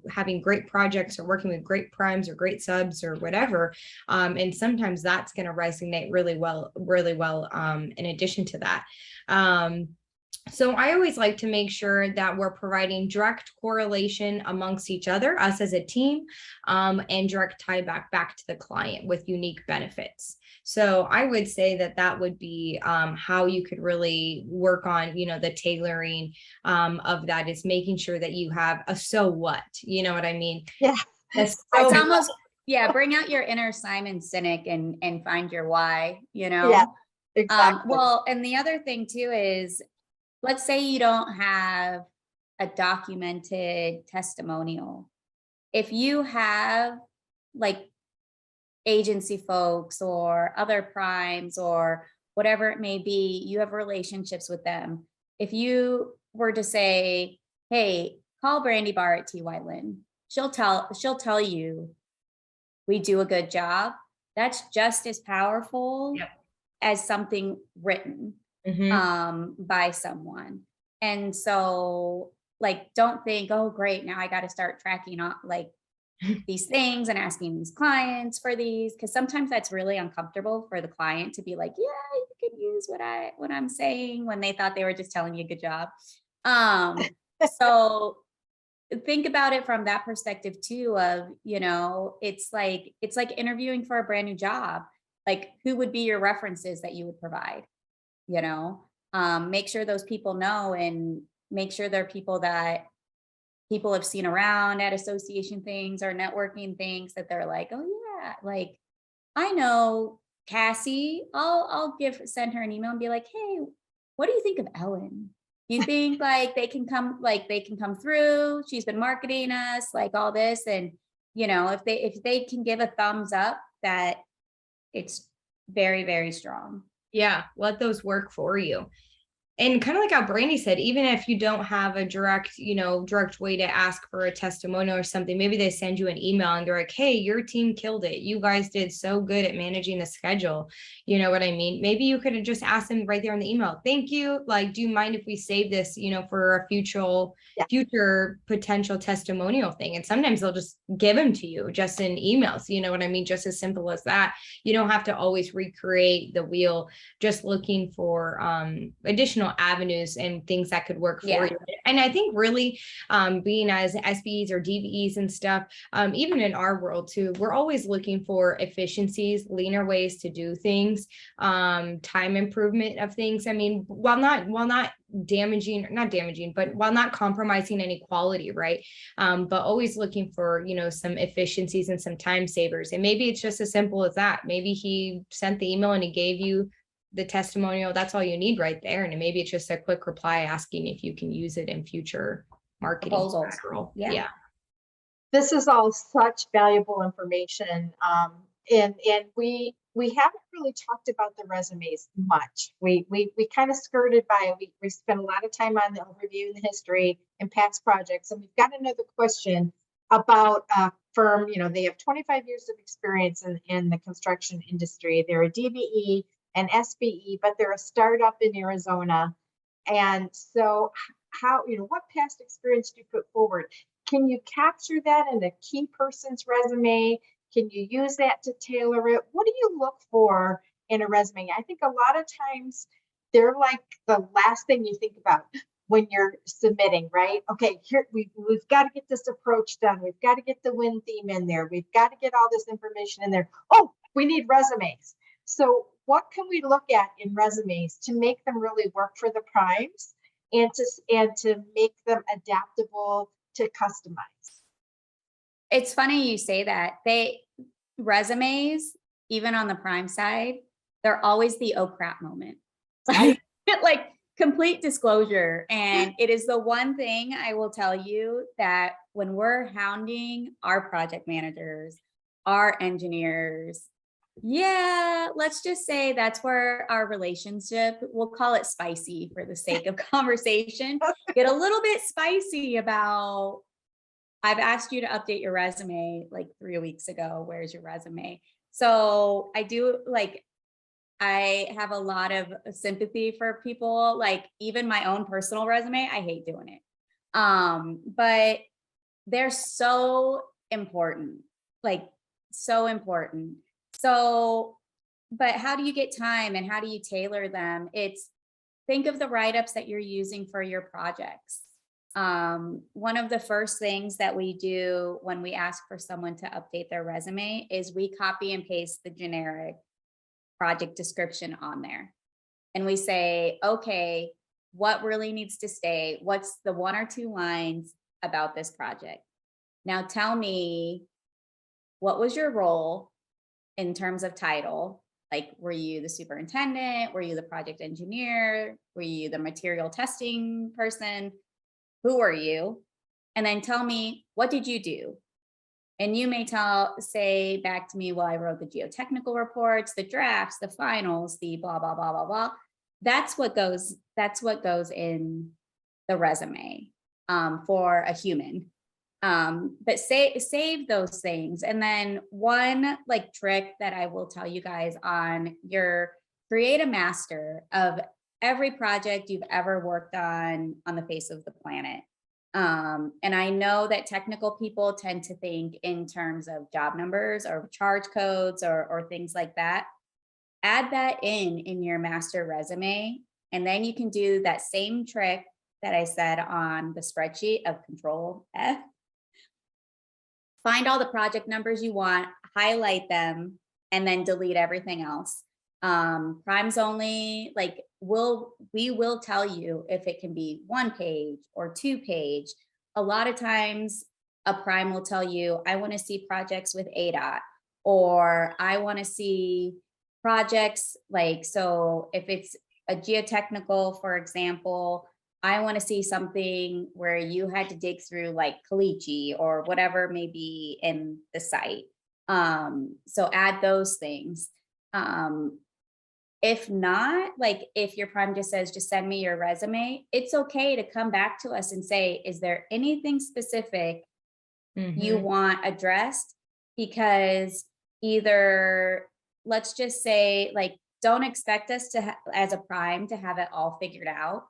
having great projects or working with great primes or great subs or whatever. And sometimes that's going to resonate really well, in addition to that. So I always like to make sure that we're providing direct correlation amongst each other, us as a team, and direct tie back to the client with unique benefits. So I would say that would be how you could really work on, the tailoring of that, is making sure that you have a so what, you know what I mean?
Yeah.
It's almost, bring out your inner Simon Sinek and find your why,
Yeah, exactly.
Well, and the other thing too is, let's say you don't have a documented testimonial. If you have like agency folks or other primes or whatever it may be, you have relationships with them. If you were to say, hey, call Brandy Barr at TY Lynn, she'll tell you we do a good job. That's just as powerful as something written by someone. And so don't think, oh, great, now I got to start tracking on these things and asking these clients for these, because sometimes that's really uncomfortable for the client to be like, yeah, you could use what I'm saying, when they thought they were just telling you a good job. So think about it from that perspective too, of, it's like interviewing for a brand new job. Like, who would be your references that you would provide? Make sure those people know, and make sure they're people that people have seen around at association things or networking things, that they're like, oh yeah, I know Cassie, I'll send her an email and be like, hey, what do you think of Ellen? You think like they can come through? She's been marketing us, like all this. And, you know, if they can give a thumbs up, that it's very, very strong.
Yeah, let those work for you. And kind of like how Brandy said, even if you don't have a direct way to ask for a testimonial or something, maybe they send you an email and they're like, hey, your team killed it. You guys did so good at managing the schedule. You know what I mean? Maybe you could have just asked them right there in the email. Thank you. Like, do you mind if we save this, for a future potential testimonial thing? And sometimes they'll just give them to you just in emails. You know what I mean? Just as simple as that. You don't have to always recreate the wheel, just looking for additional avenues and things that could work for you. And I think really being as SBEs or DBEs and stuff, even in our world too, we're always looking for efficiencies, leaner ways to do things, time improvement of things. I mean, while not compromising any quality, right? But always looking for, some efficiencies and some time savers. And maybe it's just as simple as that. Maybe he sent the email and he gave you the testimonial. That's all you need right there. And maybe it's just a quick reply asking if you can use it in future marketing.
Proposals. Yeah.
This is all such valuable information. And we haven't really talked about the resumes much. We kind of skirted by it. We spent a lot of time on the overview and the history and past projects. And we've got another question about a firm. They have 25 years of experience in the construction industry. They're a DBE and SBE, but they're a startup in Arizona. And so what past experience do you put forward? Can you capture that in a key person's resume? Can you use that to tailor it? What do you look for in a resume? I think a lot of times they're like the last thing you think about when you're submitting, right? Okay, here we've got to get this approach done. We've got to get the win theme in there. We've got to get all this information in there. Oh, we need resumes. So what can we look at in resumes to make them really work for the primes and to make them adaptable to customize?
It's funny you say that. Resumes, even on the prime side, they're always the oh crap moment. Like complete disclosure. And it is the one thing I will tell you that when we're hounding our project managers, our engineers, let's just say that's where our relationship, we'll call it spicy for the sake of conversation, get a little bit spicy about, I've asked you to update your resume like 3 weeks ago. Where's your resume? So I have a lot of sympathy for people, like even my own personal resume, I hate doing it. But they're so important, so important. So, but how do you get time and how do you tailor them? Think of the write-ups that you're using for your projects. One of the first things that we do when we ask for someone to update their resume is we copy and paste the generic project description on there. And we say, okay, what really needs to stay? What's the 1 or 2 lines about this project? Now tell me, what was your role in terms of title? Like, were you the superintendent? Were you the project engineer? Were you the material testing person? Who are you? And then tell me, what did you do? And you may say back to me, well, I wrote the geotechnical reports, the drafts, the finals, the blah, blah, blah, blah, blah. That's what goes in the resume for a human. But save those things. And then one trick that I will tell you guys on create a master of every project you've ever worked on the face of the planet. And I know that technical people tend to think in terms of job numbers or charge codes or things like that. Add that in your master resume. And then you can do that same trick that I said on the spreadsheet of Control F. Find all the project numbers you want, highlight them, and then delete everything else. Primes only, we will tell you if it can be 1 page or 2 page. A lot of times a prime will tell you, I want to see projects with ADOT, or I want to see projects so if it's a geotechnical, for example, I want to see something where you had to dig through like caliche or whatever may be in the site. So add those things. If not, like if your prime just says, just send me your resume, it's okay to come back to us and say, is there anything specific you want addressed? Because either, let's just say, like, don't expect us to, as a prime, to have it all figured out.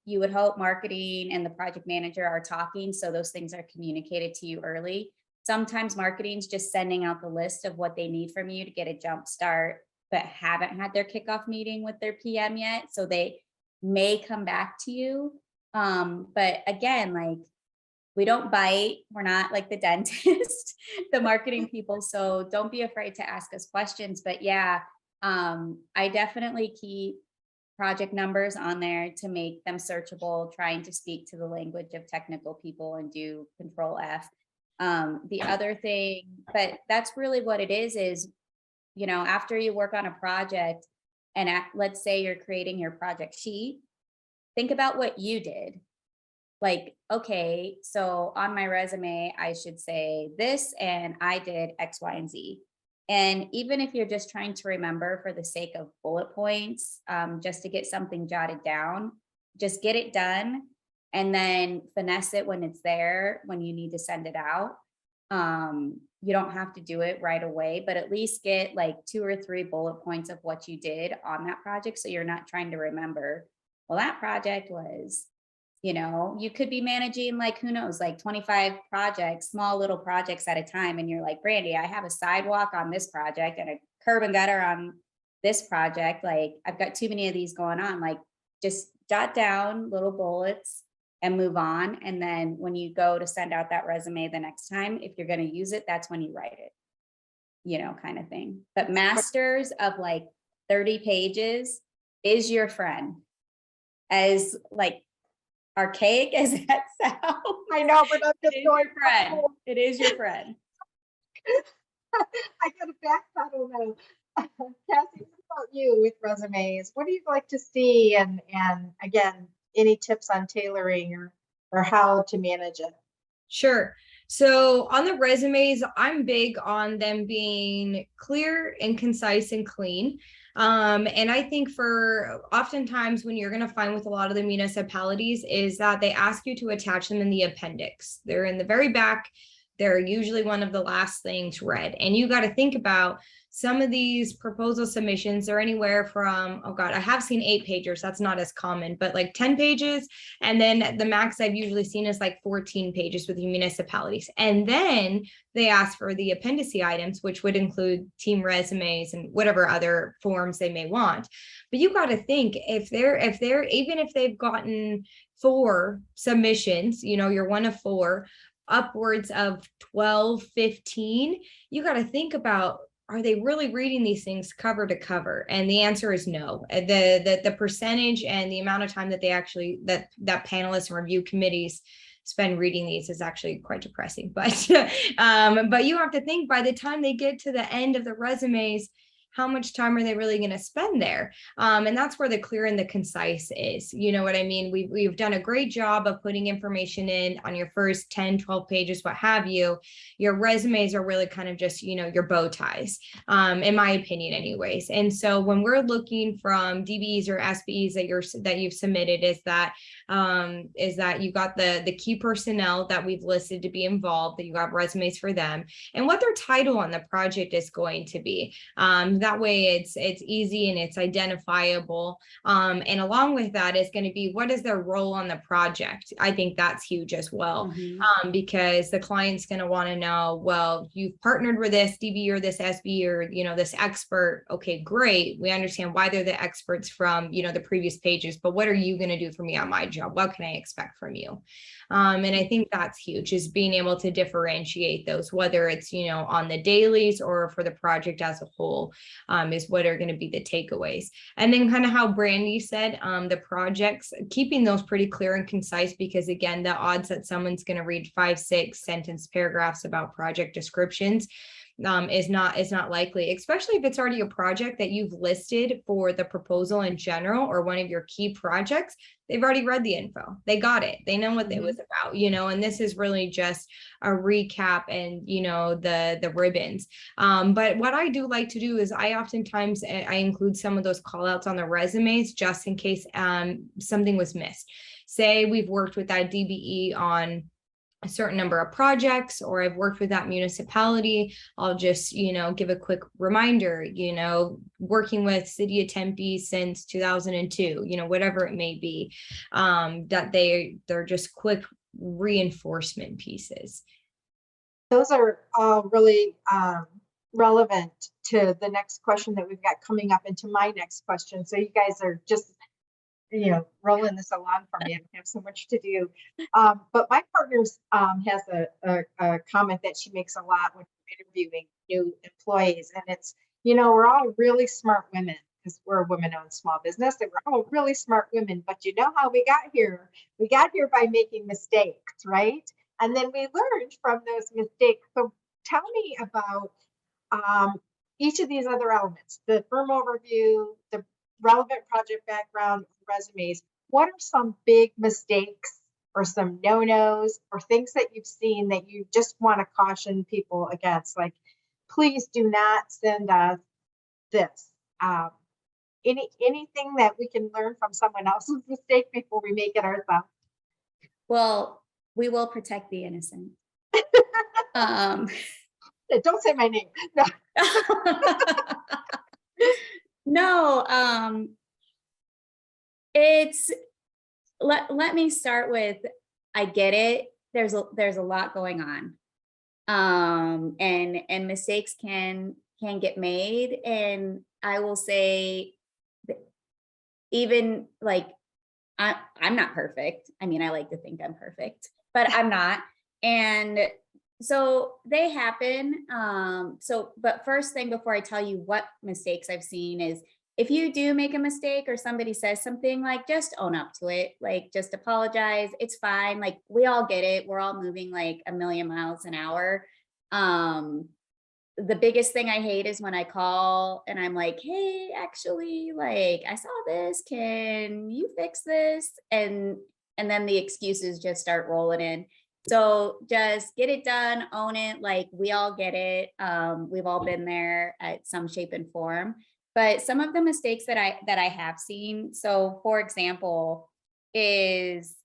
You would hope marketing and the project manager are talking, so those things are communicated to you early. Sometimes marketing's just sending out the list of what they need from you to get a jump start, but haven't had their kickoff meeting with their PM yet. So they may come back to you. But again, like, we don't bite. We're not like the dentist, the marketing people. So don't be afraid to ask us questions. But yeah, I definitely keep project numbers on there to make them searchable, trying to speak to the language of technical people and do Control F. The other thing, but that's really what it is, you know, after you work on a project and let's say you're creating your project sheet, think about what you did. Like, okay, so on my resume, I should say this, and I did X, Y, and Z. And even if you're just trying to remember for the sake of bullet points, just to get something jotted down, just get it done and then finesse it when it's there, when you need to send it out. You don't have to do it right away, but at least get like 2 or 3 bullet points of what you did on that project. So you're not trying to remember, well, that project was, you know, you could be managing like, who knows, like 25 projects, small little projects at a time. And you're like, Brandy, I have a sidewalk on this project and a curb and gutter on this project. Like, I've got too many of these going on. Like, just jot down little bullets and move on. And then when you go to send out that resume the next time, if you're going to use it, that's when you write it, you know, kind of thing. But masters of like 30 pages is your friend. As like archaic as that sounds,
I know, but I'm just going,
friend. It is your friend.
I got a backpedal now. Cassie, what about you with resumes? What do you like to see? And again, any tips on tailoring or how to manage it?
Sure. So on the resumes, I'm big on them being clear and concise and clean. And I think for oftentimes when you're going to find with a lot of the municipalities is that they ask you to attach them in the appendix. They're in the very back. They're usually one of the last things read. And you got to think about some of these proposal submissions are anywhere from, oh God, I have seen 8 pagers. That's not as common, but like 10 pages. And then the max I've usually seen is like 14 pages with the municipalities. And then they ask for the appendice items, which would include team resumes and whatever other forms they may want. But you got to think if they're, even if they've gotten 4 submissions, you know, you're one of 4, upwards of 12, 15, you got to think about, are they really reading these things cover to cover? And the answer is no. The percentage and the amount of time that they actually, that panelists and review committees spend reading these is actually quite depressing. But you have to think by the time they get to the end of the resumes, how much time are they really going to spend there? And that's where the clear and the concise is. You know what I mean? We've done a great job of putting information in on your first 10, 12 pages, what have you. Your resumes are really kind of just, you know, your bow ties, in my opinion anyways. And so when we're looking from DBEs or SBEs that you've submitted is that you got the key personnel that we've listed to be involved, that you got resumes for them and what their title on the project is going to be. That way it's easy and it's identifiable. And along with that is going to be, what is their role on the project? I think that's huge as well. Because the client's going to want to know, well, you've partnered with this DB or this SB or, you know, this expert. Okay, great. We understand why they're the experts from, you know, the previous pages, but what are you going to do for me on my job? What can I expect from you? And I think that's huge, is being able to differentiate those, whether it's, you know, on the dailies or for the project as a whole, is what are going to be the takeaways. And then kind of how Brandy said, the projects, keeping those pretty clear and concise, because again, the odds that someone's going to read 5, 6 sentence paragraphs about project descriptions is not likely, especially if it's already a project that you've listed for the proposal in general or one of your key projects. They've already read the info. They got it. They know what it was about, and this is really just a recap and, the ribbons. But what I do like to do is I oftentimes I include some of those call outs on the resumes just in case something was missed. Say we've worked with that DBE on a certain number of projects, or I've worked with that municipality. I'll just, give a quick reminder, working with City of Tempe since 2002, whatever it may be, that they're just quick reinforcement pieces.
Those are all really relevant to the next question that we've got coming up, and to my next question. So you guys are just rolling this along for me. I have so much to do. But my partner's has a comment that she makes a lot when interviewing new employees. And it's, we're all really smart women because we're a women-owned small business, and we're all really smart women. But you know how we got here? We got here by making mistakes, right? And then we learned from those mistakes. So tell me about each of these other elements: the firm overview, the relevant project background, resumes. What are some big mistakes or some no-nos or things that you've seen that you just want to caution people against? Like, please do not send us this. Anything that we can learn from someone else's mistake before we make it ourselves?
Well, we will protect the innocent.
Don't say my name. No.
No, it's let me start with, I get it. There's a lot going on. And mistakes can get made. And I will say that even like I'm not perfect. I mean, I like to think I'm perfect, but I'm not. And so they happen. But first thing before I tell you what mistakes I've seen is, if you do make a mistake or somebody says something, like, just own up to it. Like, just apologize. It's fine. Like, we all get it. We're all moving like a million miles an hour. The biggest thing I hate is when I call and I'm like, hey, actually, like, I saw this. Can you fix this? And then the excuses just start rolling in. So just get it done, own it. Like, we all get it. We've all been there at some shape and form. But some of the mistakes that I have seen, so for example, is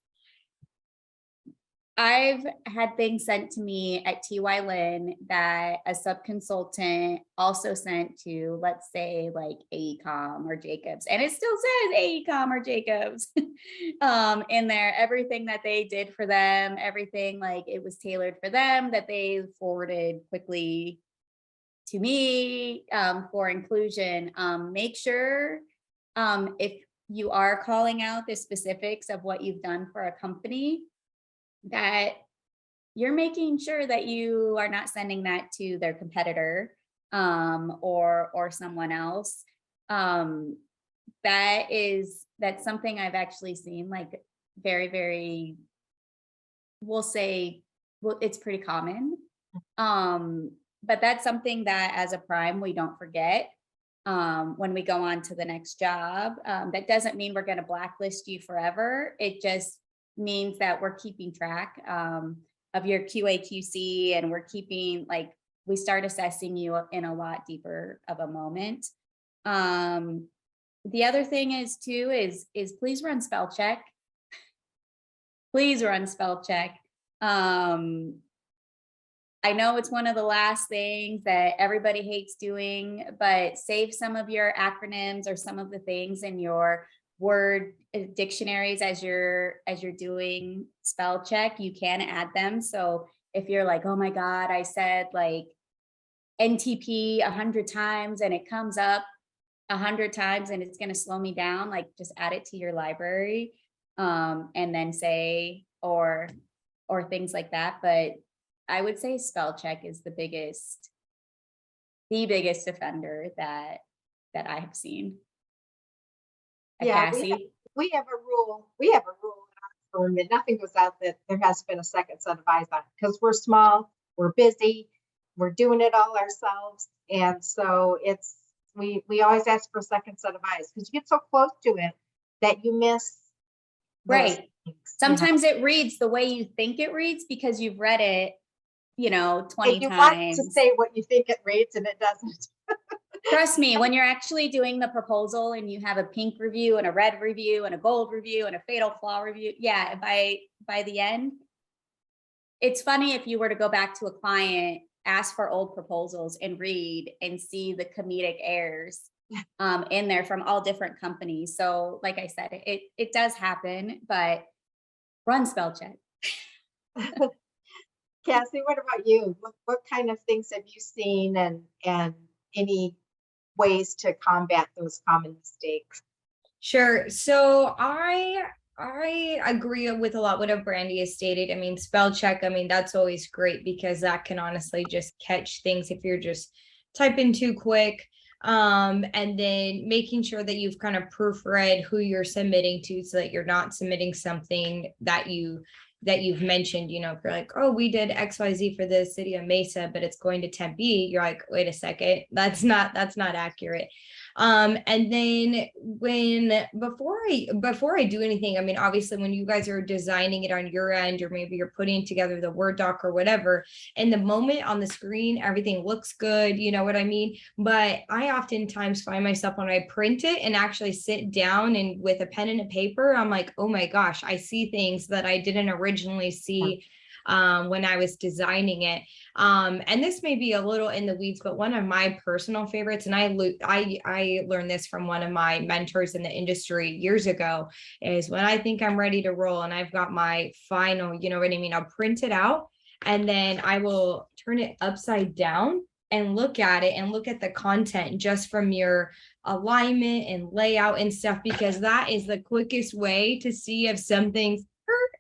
I've had things sent to me at TY Lin that a sub-consultant also sent to, let's say, like AECOM or Jacobs, and it still says AECOM or Jacobs in there. Everything that they did for them, everything, like, it was tailored for them, that they forwarded quickly to me for inclusion. Make sure if you are calling out the specifics of what you've done for a company, that you're making sure that you are not sending that to their competitor or someone else. That's something I've actually seen, like, very, very, we'll say, well, it's pretty common. But that's something that as a prime, we don't forget when we go on to the next job. That doesn't mean we're going to blacklist you forever. It just means that we're keeping track of your QA/QC, and we're keeping, like, we start assessing you in a lot deeper of a moment. The other thing is too, is please run spell check. Please run spell check. I know it's one of the last things that everybody hates doing, but save some of your acronyms or some of the things in your word dictionaries as you're doing spell check. You can add them. So if you're like, oh my God, I said like NTP 100 times and it comes up 100 times and it's going to slow me down, like, just add it to your library and then say, or things like that. But I would say spell check is the biggest offender that I have seen.
Yeah,
Cassie?
we have a rule. We have a rule in our firm that nothing goes out that there has been a second set of eyes on, because we're small, we're busy. we're doing it all ourselves. And so we always ask for a second set of eyes because you get so close to it that you miss those
Right.
things, you know.
Sometimes it reads the way you think it reads because you've read it, 20
And you want
times.
to say what you think it reads and it doesn't.
Trust me, when you're actually doing the proposal and you have a pink review and a red review and a gold review and a fatal flaw review, yeah, by the end, it's funny if you were to go back to a client, ask for old proposals and read and see the comedic errors in there from all different companies. So like I said, it does happen, but run spell check.
Cassie, what about you? What kind of things have you seen and any ways to combat those common mistakes?
Sure. So I agree with a lot what Brandy has stated. I mean, spell check, I mean, that's always great because that can honestly just catch things if you're just typing too quick. And then making sure that you've kind of proofread who you're submitting to so that you're not submitting something that you've mentioned, if you're like, oh, we did XYZ for the city of Mesa, but it's going to Tempe, you're like, wait a second, that's not accurate. And then before I do anything, I mean, obviously when you guys are designing it on your end, or maybe you're putting together the Word doc or whatever, in the moment on the screen, everything looks good, you know what I mean? But I oftentimes find myself when I print it and actually sit down and with a pen and a paper, I'm like, oh my gosh, I see things that I didn't originally see when I was designing it. And this may be a little in the weeds, but one of my personal favorites, and I learned this from one of my mentors in the industry years ago, is when I think I'm ready to roll and I've got my final, you know what I mean? I'll print it out and then I will turn it upside down and look at it and look at the content just from your alignment and layout and stuff, because that is the quickest way to see if something's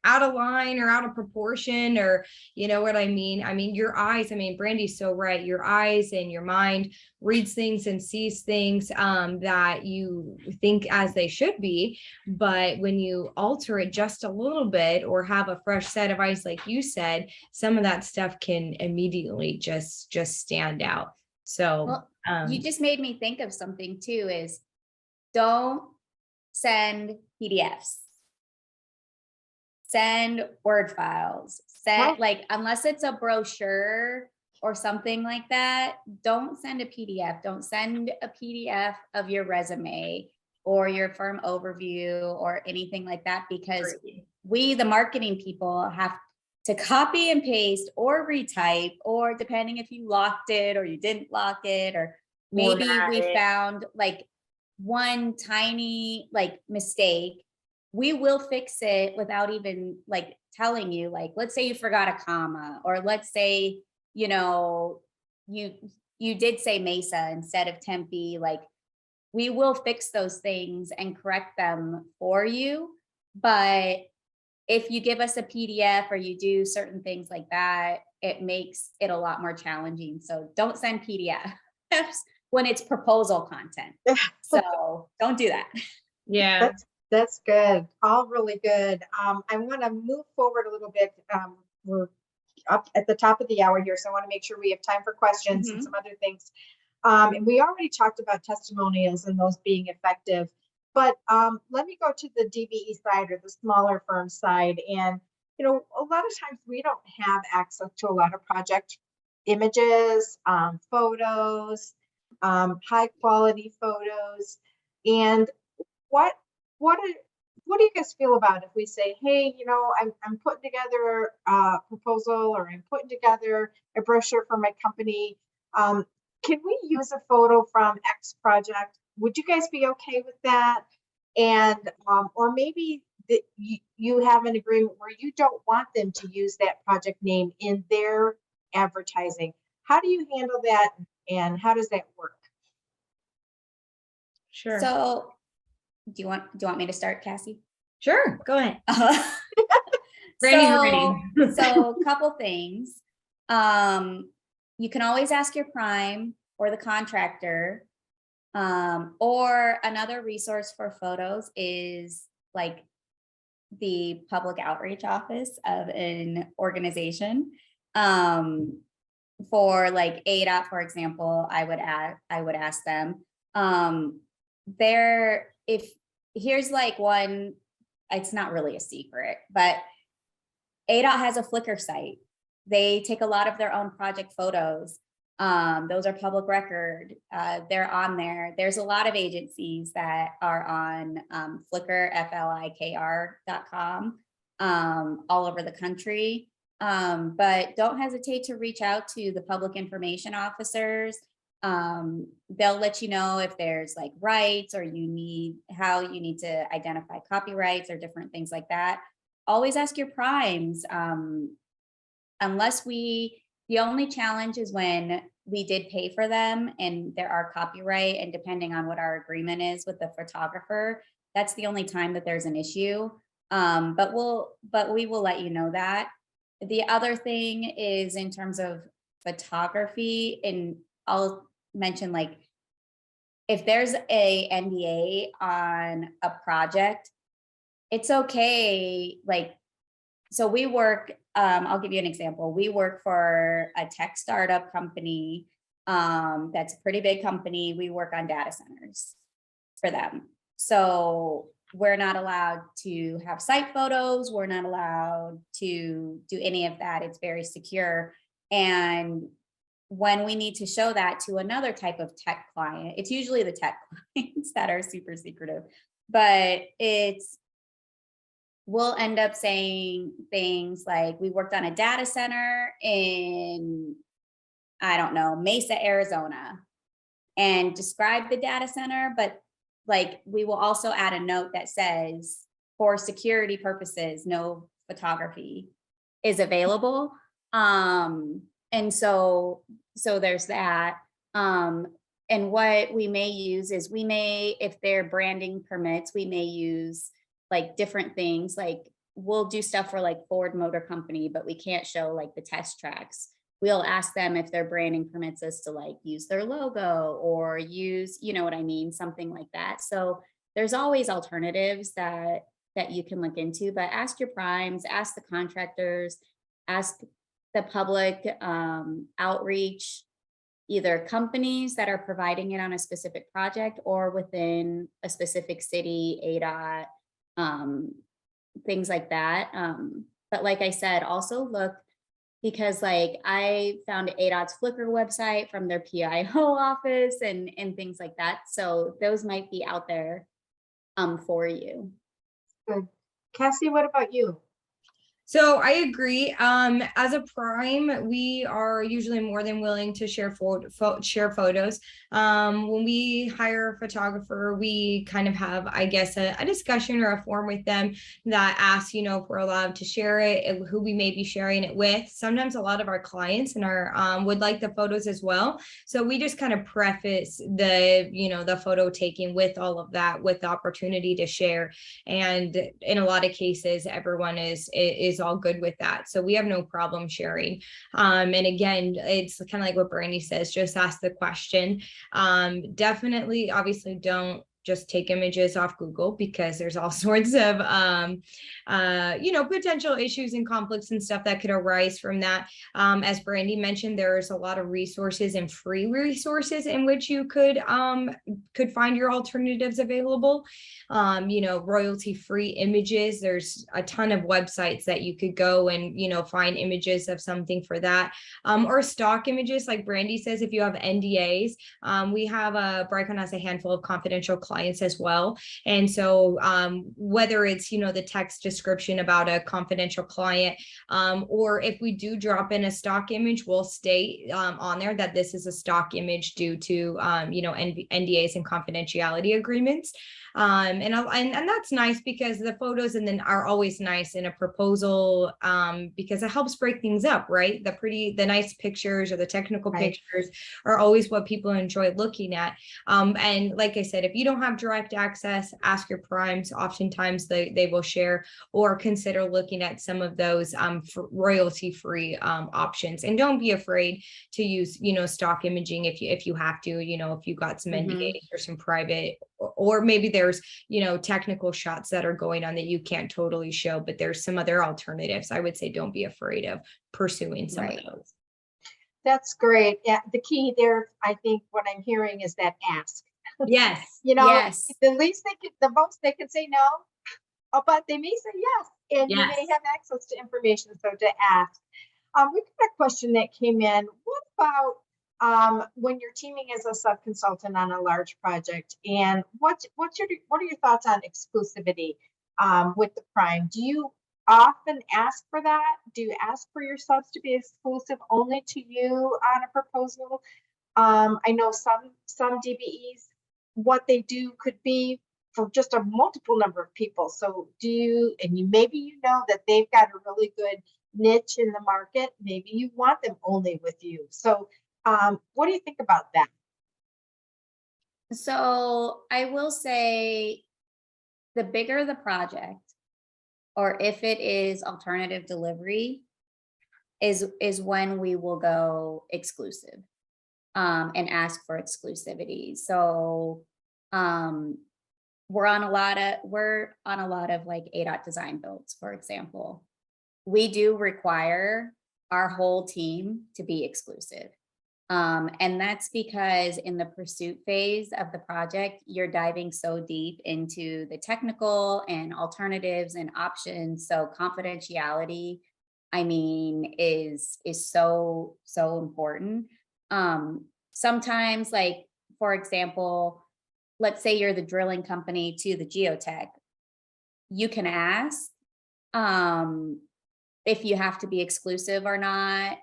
out of line or out of proportion, or you know what I mean? I mean, your eyes, I mean, Brandy's so right. Your eyes and your mind reads things and sees things that you think as they should be. But when you alter it just a little bit or have a fresh set of eyes, like you said, some of that stuff can immediately just stand out. So
Well, you just made me think of something too, is don't send PDFs. Send Word files, like, unless it's a brochure or something like that, don't send a PDF. Don't send a PDF of your resume or your firm overview or anything like that, because we, the marketing people, have to copy and paste or retype, or depending if you locked it or you didn't lock it, or maybe we found like one tiny mistake. We will fix it without even telling you, let's say you forgot a comma, or let's say, you did say Mesa instead of Tempe. We will fix those things and correct them for you. But if you give us a PDF or you do certain things like that, it makes it a lot more challenging. So don't send PDFs when it's proposal content. So don't do that.
yeah.
That's good. All really good. I want to move forward a little bit. We're up at the top of the hour here, so I want to make sure we have time for questions and some other things. And we already talked about testimonials and those being effective, but let me go to the DBE side, or the smaller firm side. And, a lot of times we don't have access to a lot of project images, photos, high quality photos. And what do you guys feel about if we say, hey, I'm putting together a proposal, or I'm putting together a brochure for my company. Can we use a photo from X project? Would you guys be okay with that? And or maybe that you have an agreement where you don't want them to use that project name in their advertising. How do you handle that, and how does that work?
Sure.
So do you want me to start, Cassie?
Sure, go ahead.
So a couple things. You can always ask your prime or the contractor, or another resource for photos is the public outreach office of an organization. for like ADOT, for example, I would ask them, here's like one, it's not really a secret, but ADOT has a Flickr site. They take a lot of their own project photos. Those are public record. They're on there. There's a lot of agencies that are on Flickr, FLIKR.com, all over the country. But don't hesitate to reach out to the public information officers. They'll let you know if there's like rights or how you need to identify copyrights or different things like that. Always ask your primes. The only challenge is when we did pay for them and there are copyright, and depending on what our agreement is with the photographer, that's the only time that there's an issue. But we will let you know that. The other thing is in terms of photography, and I'll mention, like, if there's a NDA on a project, it's okay. Like, so we work, I'll give you an example. We work for a tech startup company that's a pretty big company. We work on data centers for them. So we're not allowed to have site photos. We're not allowed to do any of that. It's very secure. And when we need to show that to another type of tech client, it's usually the tech clients that are super secretive, but we'll end up saying things like, we worked on a data center in, I don't know, Mesa, Arizona, and describe the data center, but like, we will also add a note that says, for security purposes, no photography is available. And so there's that. And what we may use is, if their branding permits, we may use like different things. Like, we'll do stuff for like Ford Motor Company, but we can't show like the test tracks. We'll ask them if their branding permits us to like use their logo or use, you know what I mean, something like that. So there's always alternatives that you can look into, but ask your primes, ask the contractors, ask the public outreach, either companies that are providing it on a specific project or within a specific city, ADOT, things like that. But like I said, also look, because like I found ADOT's Flickr website from their PIO office and things like that. So those might be out there for you.
Good. Cassie, what about you?
So I agree. As a prime, we are usually more than willing to share photos. When we hire a photographer, we kind of have, I guess, a discussion or a form with them that asks, you know, if we're allowed to share it, and who we may be sharing it with. Sometimes a lot of our clients and our would like the photos as well. So we just kind of preface the photo taking with all of that, with the opportunity to share. And in a lot of cases, everyone is all good with that. So we have no problem sharing. And again, it's kind of like what Brandy says, just ask the question. Definitely, obviously, don't just take images off Google, because there's all sorts of, potential issues and conflicts and stuff that could arise from that. As Brandy mentioned, there's a lot of resources and free resources in which you could find your alternatives available. Royalty-free images. There's a ton of websites that you could go and, find images of something for that. Or stock images, like Brandy says, if you have NDAs, we have Bricon has a handful of confidential clients as well. And so whether it's, the text description about a confidential client, or if we do drop in a stock image, we'll state on there that this is a stock image due to, NDAs and confidentiality agreements. And that's nice, because the photos and then are always nice in a proposal, because it helps break things up, right? The nice pictures or the technical pictures are always what people enjoy looking at. And like I said, if you don't have direct access, ask your primes. Oftentimes they will share, or consider looking at some of those royalty-free options. And don't be afraid to use, stock imaging if you have to, if you got some NDAs or some private, or maybe there's, technical shots that are going on that you can't totally show, but there's some other alternatives. I would say don't be afraid of pursuing some of those.
That's great. Yeah, the key there, I think what I'm hearing is that ask.
Yes.
You know,
Yes.
the least they could, the most they can say no, but they may say yes, and you may
Yes.
have access to information, so to ask. We got a question that came in. What about when you're teaming as a sub-consultant on a large project, and what are your thoughts on exclusivity with the prime? Do you often ask for that? Do you ask for your subs to be exclusive only to you on a proposal? I know some DBEs, what they do could be for just a multiple number of people. So do you, and you maybe you know that they've got a really good niche in the market. Maybe you want them only with you. So what do you think about that?
So I will say the bigger the project, or if it is alternative delivery, is when we will go exclusive and ask for exclusivity. So we're on a lot of like ADOT design builds, for example. We do require our whole team to be exclusive. And that's because in the pursuit phase of the project, you're diving so deep into the technical and alternatives and options. So confidentiality, I mean, is so important. Sometimes, like, for example, let's say you're the drilling company to the geotech, you can ask if you have to be exclusive or not.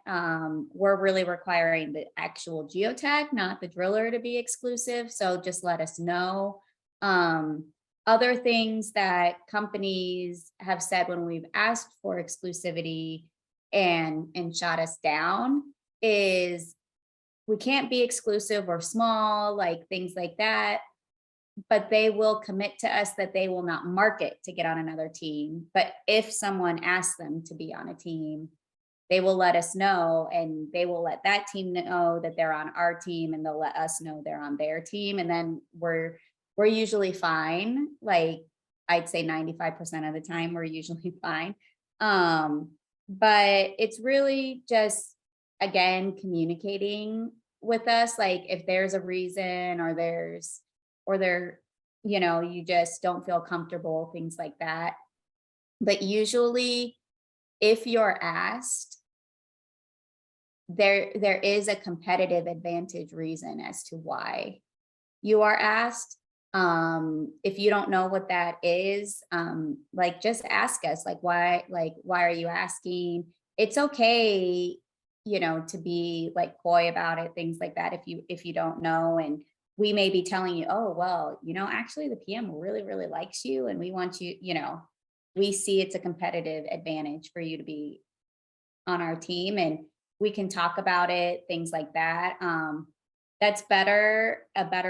We're really requiring the actual geotech, not the driller, to be exclusive. So just let us know. Other things that companies have said when we've asked for exclusivity and shot us down is we can't be exclusive or small, like things like that. But they will commit to us that they will not market to get on another team. But if someone asks them to be on a team, they will let us know, and they will let that team know that they're on our team, and they'll let us know they're on their team. And then we're usually fine. Like I'd say 95% of the time, we're usually fine. But it's really just, again, communicating with us. Like if there's a reason or there, you just don't feel comfortable, things like that. But usually if you're asked, there is a competitive advantage reason as to why you are asked. If you don't know what that is, like just ask us, like why are you asking? It's okay, to be like coy about it, things like that, if you don't know. And we may be telling you, oh, well, actually the PM really, really likes you, and we want you, we see it's a competitive advantage for you to be on our team, and we can talk about it, things like that. That's a better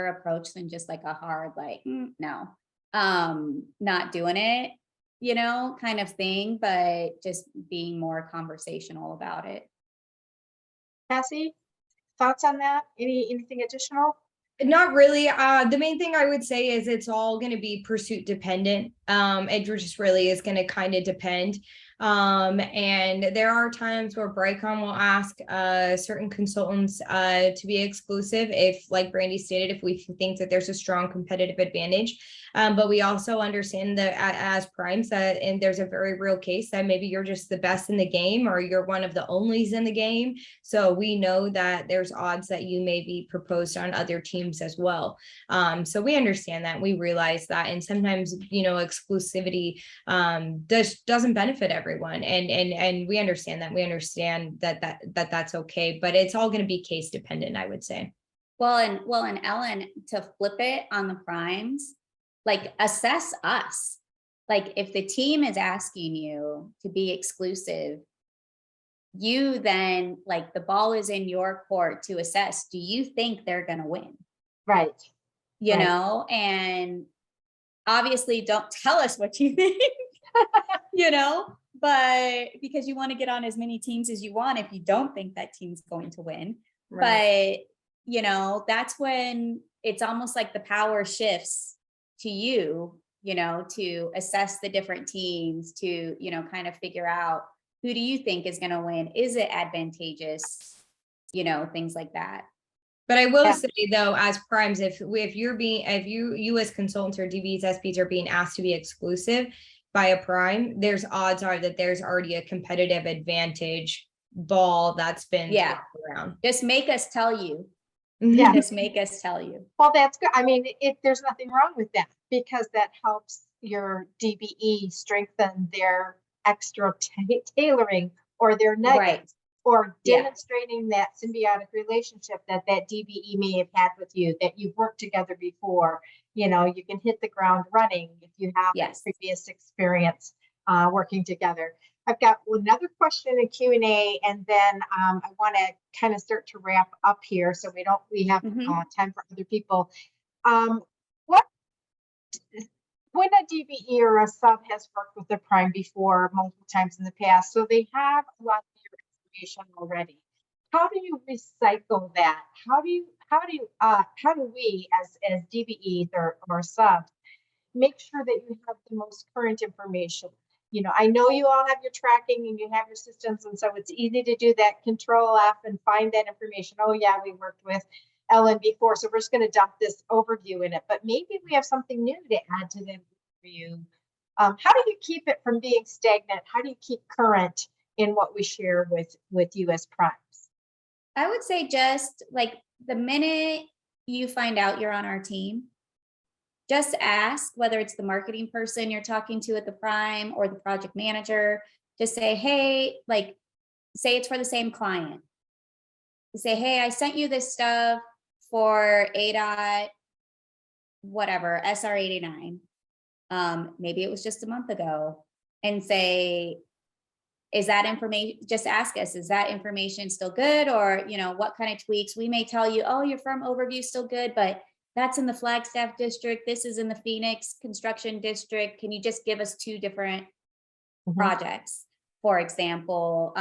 approach than just like a hard, like, no, not doing it, kind of thing, but just being more conversational about it.
Cassie, thoughts on that? Anything additional?
Not really. The main thing I would say is it's all going to be pursuit dependent. It just really is going to kind of depend. And there are times where Bricom will ask certain consultants to be exclusive if, like Brandy stated, if we think that there's a strong competitive advantage. But we also understand that as primes, and there's a very real case that maybe you're just the best in the game, or you're one of the onlys in the game. So we know that there's odds that you may be proposed on other teams as well. So we understand that, we realize that, and sometimes, exclusivity doesn't benefit everyone, and we understand that. We understand that's okay, but it's all going to be case dependent, I would say.
Well, and Ellen, to flip it on the primes, like assess us. Like if the team is asking you to be exclusive, you then, like, the ball is in your court to assess, do you think they're going to win?
Right.
And obviously don't tell us what you think, but because you want to get on as many teams as you want if you don't think that team's going to win. Right. But, that's when it's almost like the power shifts to you, to assess the different teams, to, kind of figure out, who do you think is going to win? Is it advantageous things like that.
But I will
Yeah.
say though, as primes, if you as consultants or DBs, SPs are being asked to be exclusive by a prime, there's odds are that there's already a competitive advantage ball that's been
Yeah.
thrown around.
Just make us tell you.
Yeah.
Just make us tell you.
Well, that's good. I mean, there's nothing wrong with that because that helps your DBE strengthen their extra tailoring or their nuggets
Right.
or
Yeah.
demonstrating that symbiotic relationship that DBE may have had with you, that you've worked together before. You can hit the ground running if you have
Yes.
previous experience working together. I've got another question in Q&A, and then I want to kind of start to wrap up here so we have time for other people. When a DBE or a sub has worked with a prime before multiple times in the past, so they have a lot of your information already. How do you recycle that? How do we as DBEs or subs make sure that you have the most current information? I know you all have your tracking and you have your systems, and so it's easy to do that Control F and find that information. Oh yeah, we worked with Ellen before, so we're just going to dump this overview in it. But maybe we have something new to add to them for you. How do you keep it from being stagnant? How do you keep current in what we share with you as primes?
I would say just like the minute you find out you're on our team, just ask whether it's the marketing person you're talking to at the prime or the project manager. Just say, hey, like, say it's for the same client. Say, hey, I sent you this stuff for ADOT, whatever, SR 89. Maybe it was just a month ago, and say, is that information, just ask us, is that information still good? Or, what kind of tweaks? We may tell you, oh, your firm overview is still good, but that's in the Flagstaff district. This is in the Phoenix construction district. Can you just give us two different projects, for example?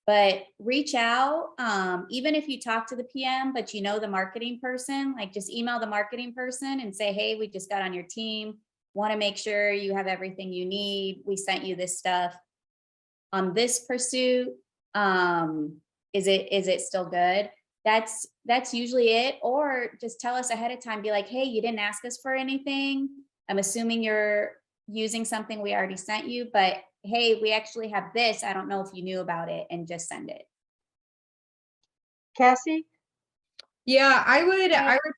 But reach out, even if you talk to the PM, but the marketing person, like just email the marketing person and say, hey, we just got on your team. Want to make sure you have everything you need. We sent you this stuff on this pursuit. Is it still good? That's usually it. Or just tell us ahead of time, be like, hey, you didn't ask us for anything. I'm assuming you're using something we already sent you, but hey, we actually have this. I don't know if you knew about it, and just send it.
Cassie?
Yeah, I would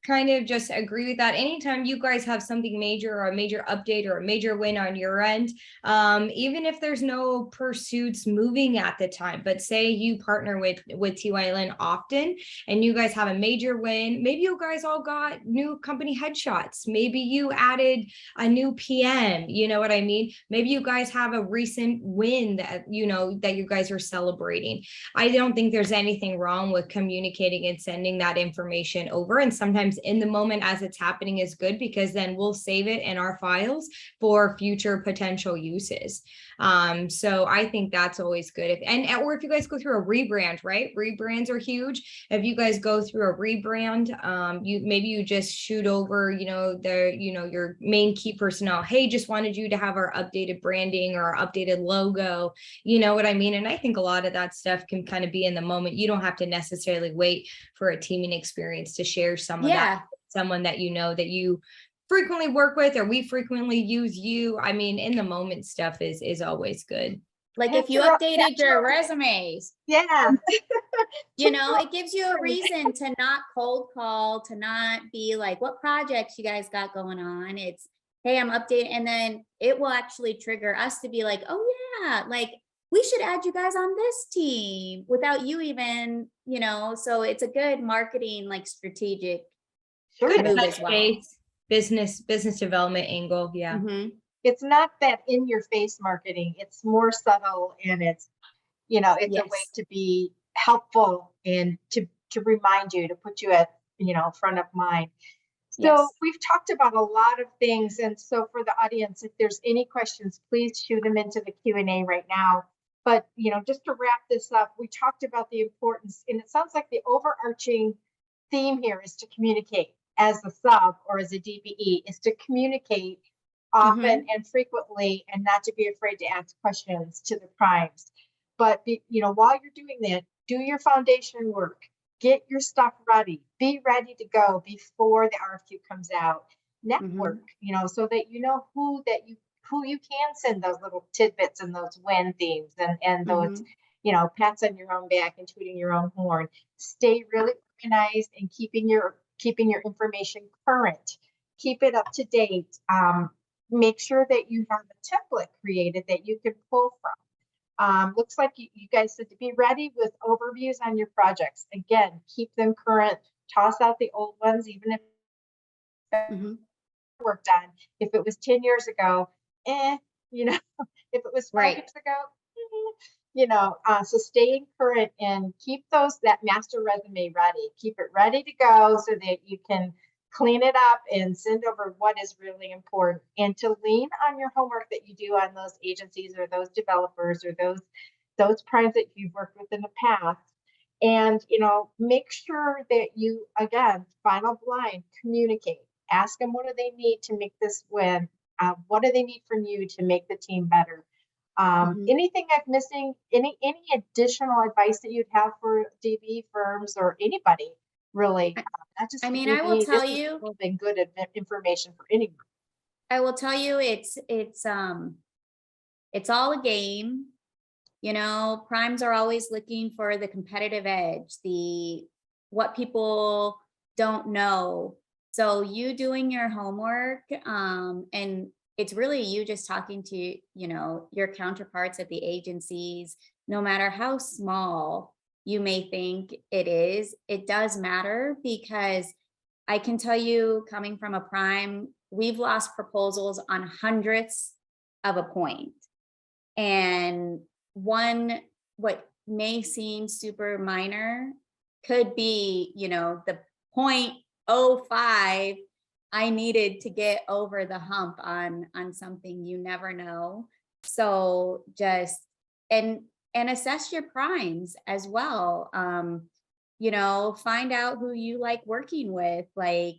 kind of just agree with that. Anytime you guys have something major or a major update or a major win on your end, even if there's no pursuits moving at the time, but say you partner with TYLN often and you guys have a major win, maybe you guys all got new company headshots, maybe you added a new PM, you know what I mean? Maybe you guys have a recent win that that you guys are celebrating. I don't think there's anything wrong with communicating and sending that information over, and sometimes in the moment as it's happening is good, because then we'll save it in our files for future potential uses. So I think that's always good. Or if you guys go through a rebrand, right? Rebrands are huge. If you guys go through a rebrand, you just shoot over, your main key personnel. Hey, just wanted you to have our updated branding or our updated logo. You know what I mean? And I think a lot of that stuff can kind of be in the moment. You don't have to necessarily wait for a teaming experience to share some of that, someone that that you frequently work with, or we frequently use you. I mean, in the moment stuff is always good.
Like if you updated your resumes, it gives you a reason to not cold call, to not be like, what projects you guys got going on? It's, hey, I'm updating. And then it will actually trigger us to be like, oh yeah, like we should add you guys on this team without you even, so it's a good marketing, like strategic move as well.
Business development angle. Yeah.
It's not that in your face marketing. It's more subtle, and it's a way to be helpful and to remind you, to put you at front of mind. So we've talked about a lot of things, and so for the audience, if there's any questions, please shoot them into the Q&A right now. But just to wrap this up, we talked about the importance, and it sounds like the overarching theme here is to communicate as a sub or as a DBE, is to communicate often and frequently, and not to be afraid to ask questions to the primes. But while you're doing that, do your foundation work. Get your stuff ready. Be ready to go before the RFQ comes out. Network, so that you know who you can send those little tidbits and those win themes and those, pats on your own back and tooting your own horn. Stay really organized and keeping your information current. Keep it up to date. Make sure that you have a template created that you can pull from. Looks like you guys said to be ready with overviews on your projects. Again, keep them current. Toss out the old ones, even if worked on. If it was 10 years ago, if it was 5 years ago, so staying current and keep that master resume ready. Keep it ready to go so that you can clean it up and send over what is really important, and to lean on your homework that you do on those agencies or those developers or those primes that you've worked with in the past. And, make sure that you, again, final blind, communicate. Ask them what do they need to make this win. What do they need from you to make the team better? Anything I'm missing? Any additional advice that you'd have for DB firms or anybody really? Not just
I mean, I will tell you,
been good information for anyone.
I will tell you, it's all a game. Primes are always looking for the competitive edge, what people don't know. So you doing your homework, and it's really you just talking to, your counterparts at the agencies, no matter how small you may think it is, it does matter, because I can tell you, coming from a prime, we've lost proposals on hundredths of a point. And what may seem super minor could be, the 0.05 I needed to get over the hump on something. You never know. So just, and assess your primes as well. Find out who you like working with. Like,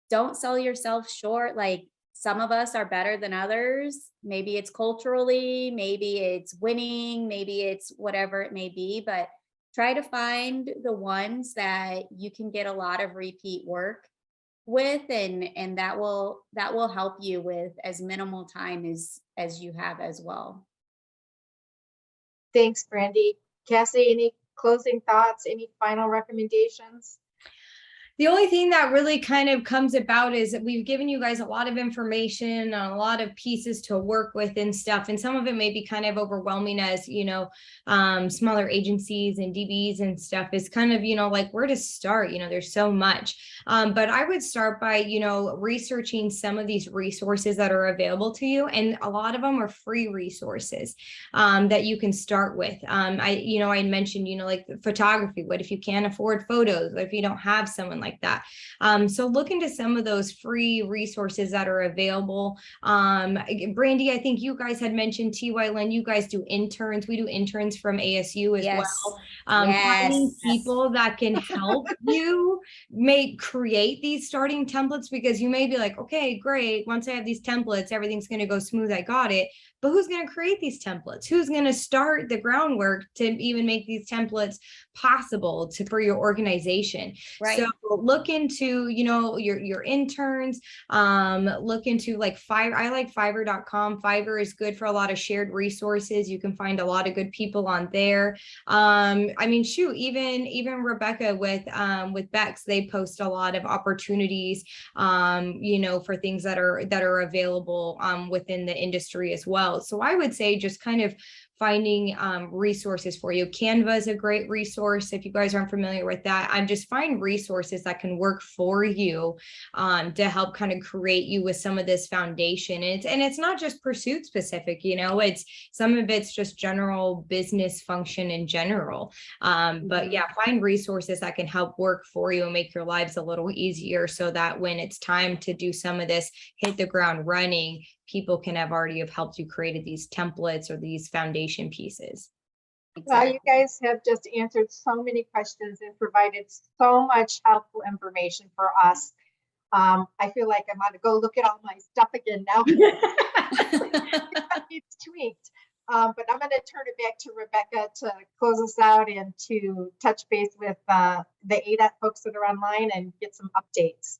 don't sell yourself short. Like, some of us are better than others. Maybe it's culturally, maybe it's winning, maybe it's whatever it may be, but try to find the ones that you can get a lot of repeat work with, and that will help you with as minimal time as you have as well.
Thanks, Brandy. Cassie, any closing thoughts? Any final recommendations?
The only thing that really kind of comes about is that we've given you guys a lot of information, a lot of pieces to work with and stuff. And some of it may be kind of overwhelming as, smaller agencies and DBs and stuff is kind of, like where to start, there's so much. But I would start by, researching some of these resources that are available to you. And a lot of them are free resources that you can start with. I mentioned, like photography. What if you can't afford photos? What if you don't have someone like that? So look into some of those free resources that are available. Brandy, I think you guys had mentioned TY Lynn, you guys do interns. We do interns from ASU as well. Finding people that can help you create these starting templates, because you may be like, okay, great. Once I have these templates, everything's going to go smooth. I got it. But who's going to create these templates? Who's going to start the groundwork to even make these templates possible for your organization?
Right.
So look into, your interns, look into like Fiverr. I like Fiverr.com. Fiverr is good for a lot of shared resources. You can find a lot of good people on there. Even Rebecca with Bex, they post a lot of opportunities, for things that are available within the industry as well. So I would say just kind of finding resources for you. Canva is a great resource. If you guys aren't familiar with that, just find resources that can work for you to help kind of create you with some of this foundation. And it's not just pursuit specific, it's some of it's just general business function in general. But yeah, find resources that can help work for you and make your lives a little easier, so that when it's time to do some of this, hit the ground running, people can have already helped you created these templates or these foundation pieces.
Well, you guys have just answered so many questions and provided so much helpful information for us. I feel like I'm going to go look at all my stuff again now. It's tweaked. But I'm going to turn it back to Rebecca to close us out and to touch base with the ADOT folks that are online and get some updates.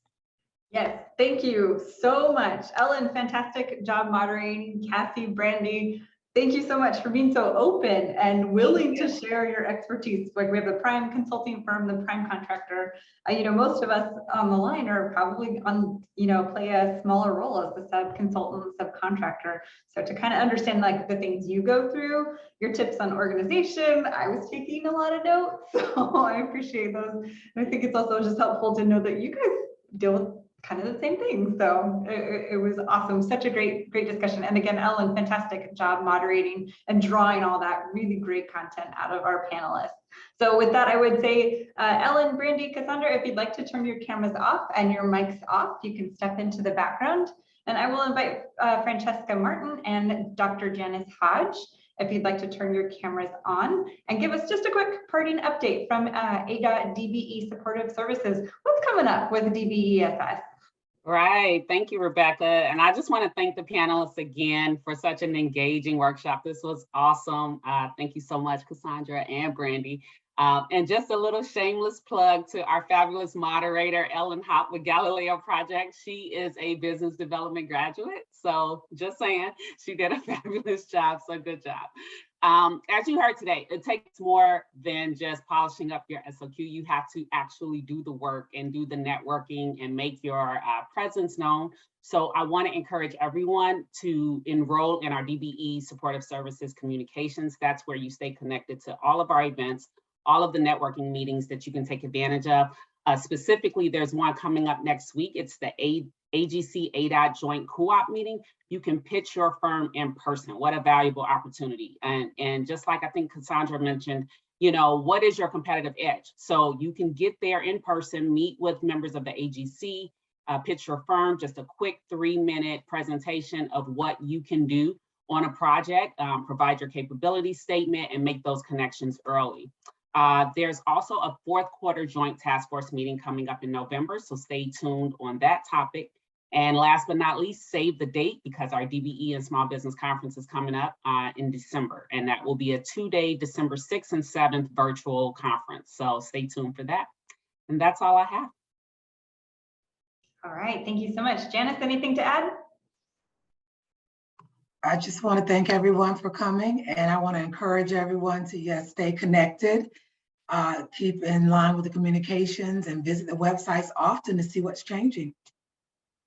Yes, thank you so much. Ellen, fantastic job moderating. Cassie, Brandy, thank you so much for being so open and willing to share your expertise. Like we have the prime consulting firm, the prime contractor. Most of us on the line are probably on, play a smaller role as the sub consultant, subcontractor. So to kind of understand like the things you go through, your tips on organization, I was taking a lot of notes, so I appreciate those. And I think it's also just helpful to know that you guys deal with kind of the same thing. So it was awesome. Such a great discussion. And again, Ellen, fantastic job moderating and drawing all that really great content out of our panelists. So with that, I would say, Ellen, Brandy, Cassandra, if you'd like to turn your cameras off and your mics off, you can step into the background. And I will invite Francesca Martin and Dr. Janice Hodge, if you'd like to turn your cameras on and give us just a quick parting update from ADOT DBE Supportive Services. What's coming up with DBESS?
Right. Thank you, Rebecca. And I just want to thank the panelists again for such an engaging workshop. This was awesome. Thank you so much, Cassandra and Brandy. And just a little shameless plug to our fabulous moderator, Ellen Hopp with Galileo Project. She is a business development graduate. So just saying, she did a fabulous job. So good job. As you heard today, it takes more than just polishing up your SOQ. You have to actually do the work and do the networking and make your presence known. So I want to encourage everyone to enroll in our DBE Supportive Services Communications. That's where you stay connected to all of our events, all of the networking meetings that you can take advantage of. Specifically, there's one coming up next week. It's the AGC ADOT Joint Co-op meeting. You can pitch your firm in person. What a valuable opportunity. And just like I think Cassandra mentioned, what is your competitive edge? So you can get there in person, meet with members of the AGC, pitch your firm, just a quick 3-minute presentation of what you can do on a project, provide your capability statement and make those connections early. There's also a 4th quarter joint task force meeting coming up in November, so stay tuned on that topic. And last but not least, save the date because our DBE and Small Business Conference is coming up in December, and that will be a 2-day December 6th and 7th virtual conference. So stay tuned for that. And that's all I have.
All right, thank you so much. Janice, anything to add?
I just want to thank everyone for coming, and I want to encourage everyone to, yes, stay connected, keep in line with the communications and visit the websites often to see what's changing.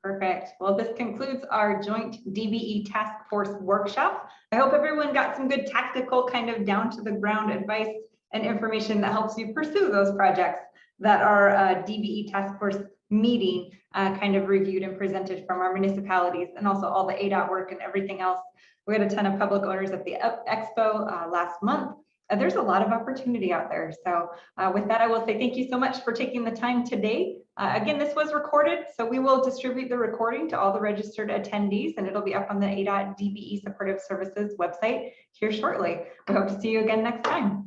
Perfect. Well, this concludes our joint DBE task force workshop. I hope everyone got some good tactical kind of down to the ground advice and information that helps you pursue those projects that our DBE task force meeting kind of reviewed and presented from our municipalities, and also all the ADOT work and everything else. We had a ton of public owners at the Expo last month. There's a lot of opportunity out there. So with that, I will say thank you so much for taking the time today. Again, this was recorded, so we will distribute the recording to all the registered attendees, and it'll be up on the ADOT DBE Supportive Services website here shortly. We hope to see you again next time.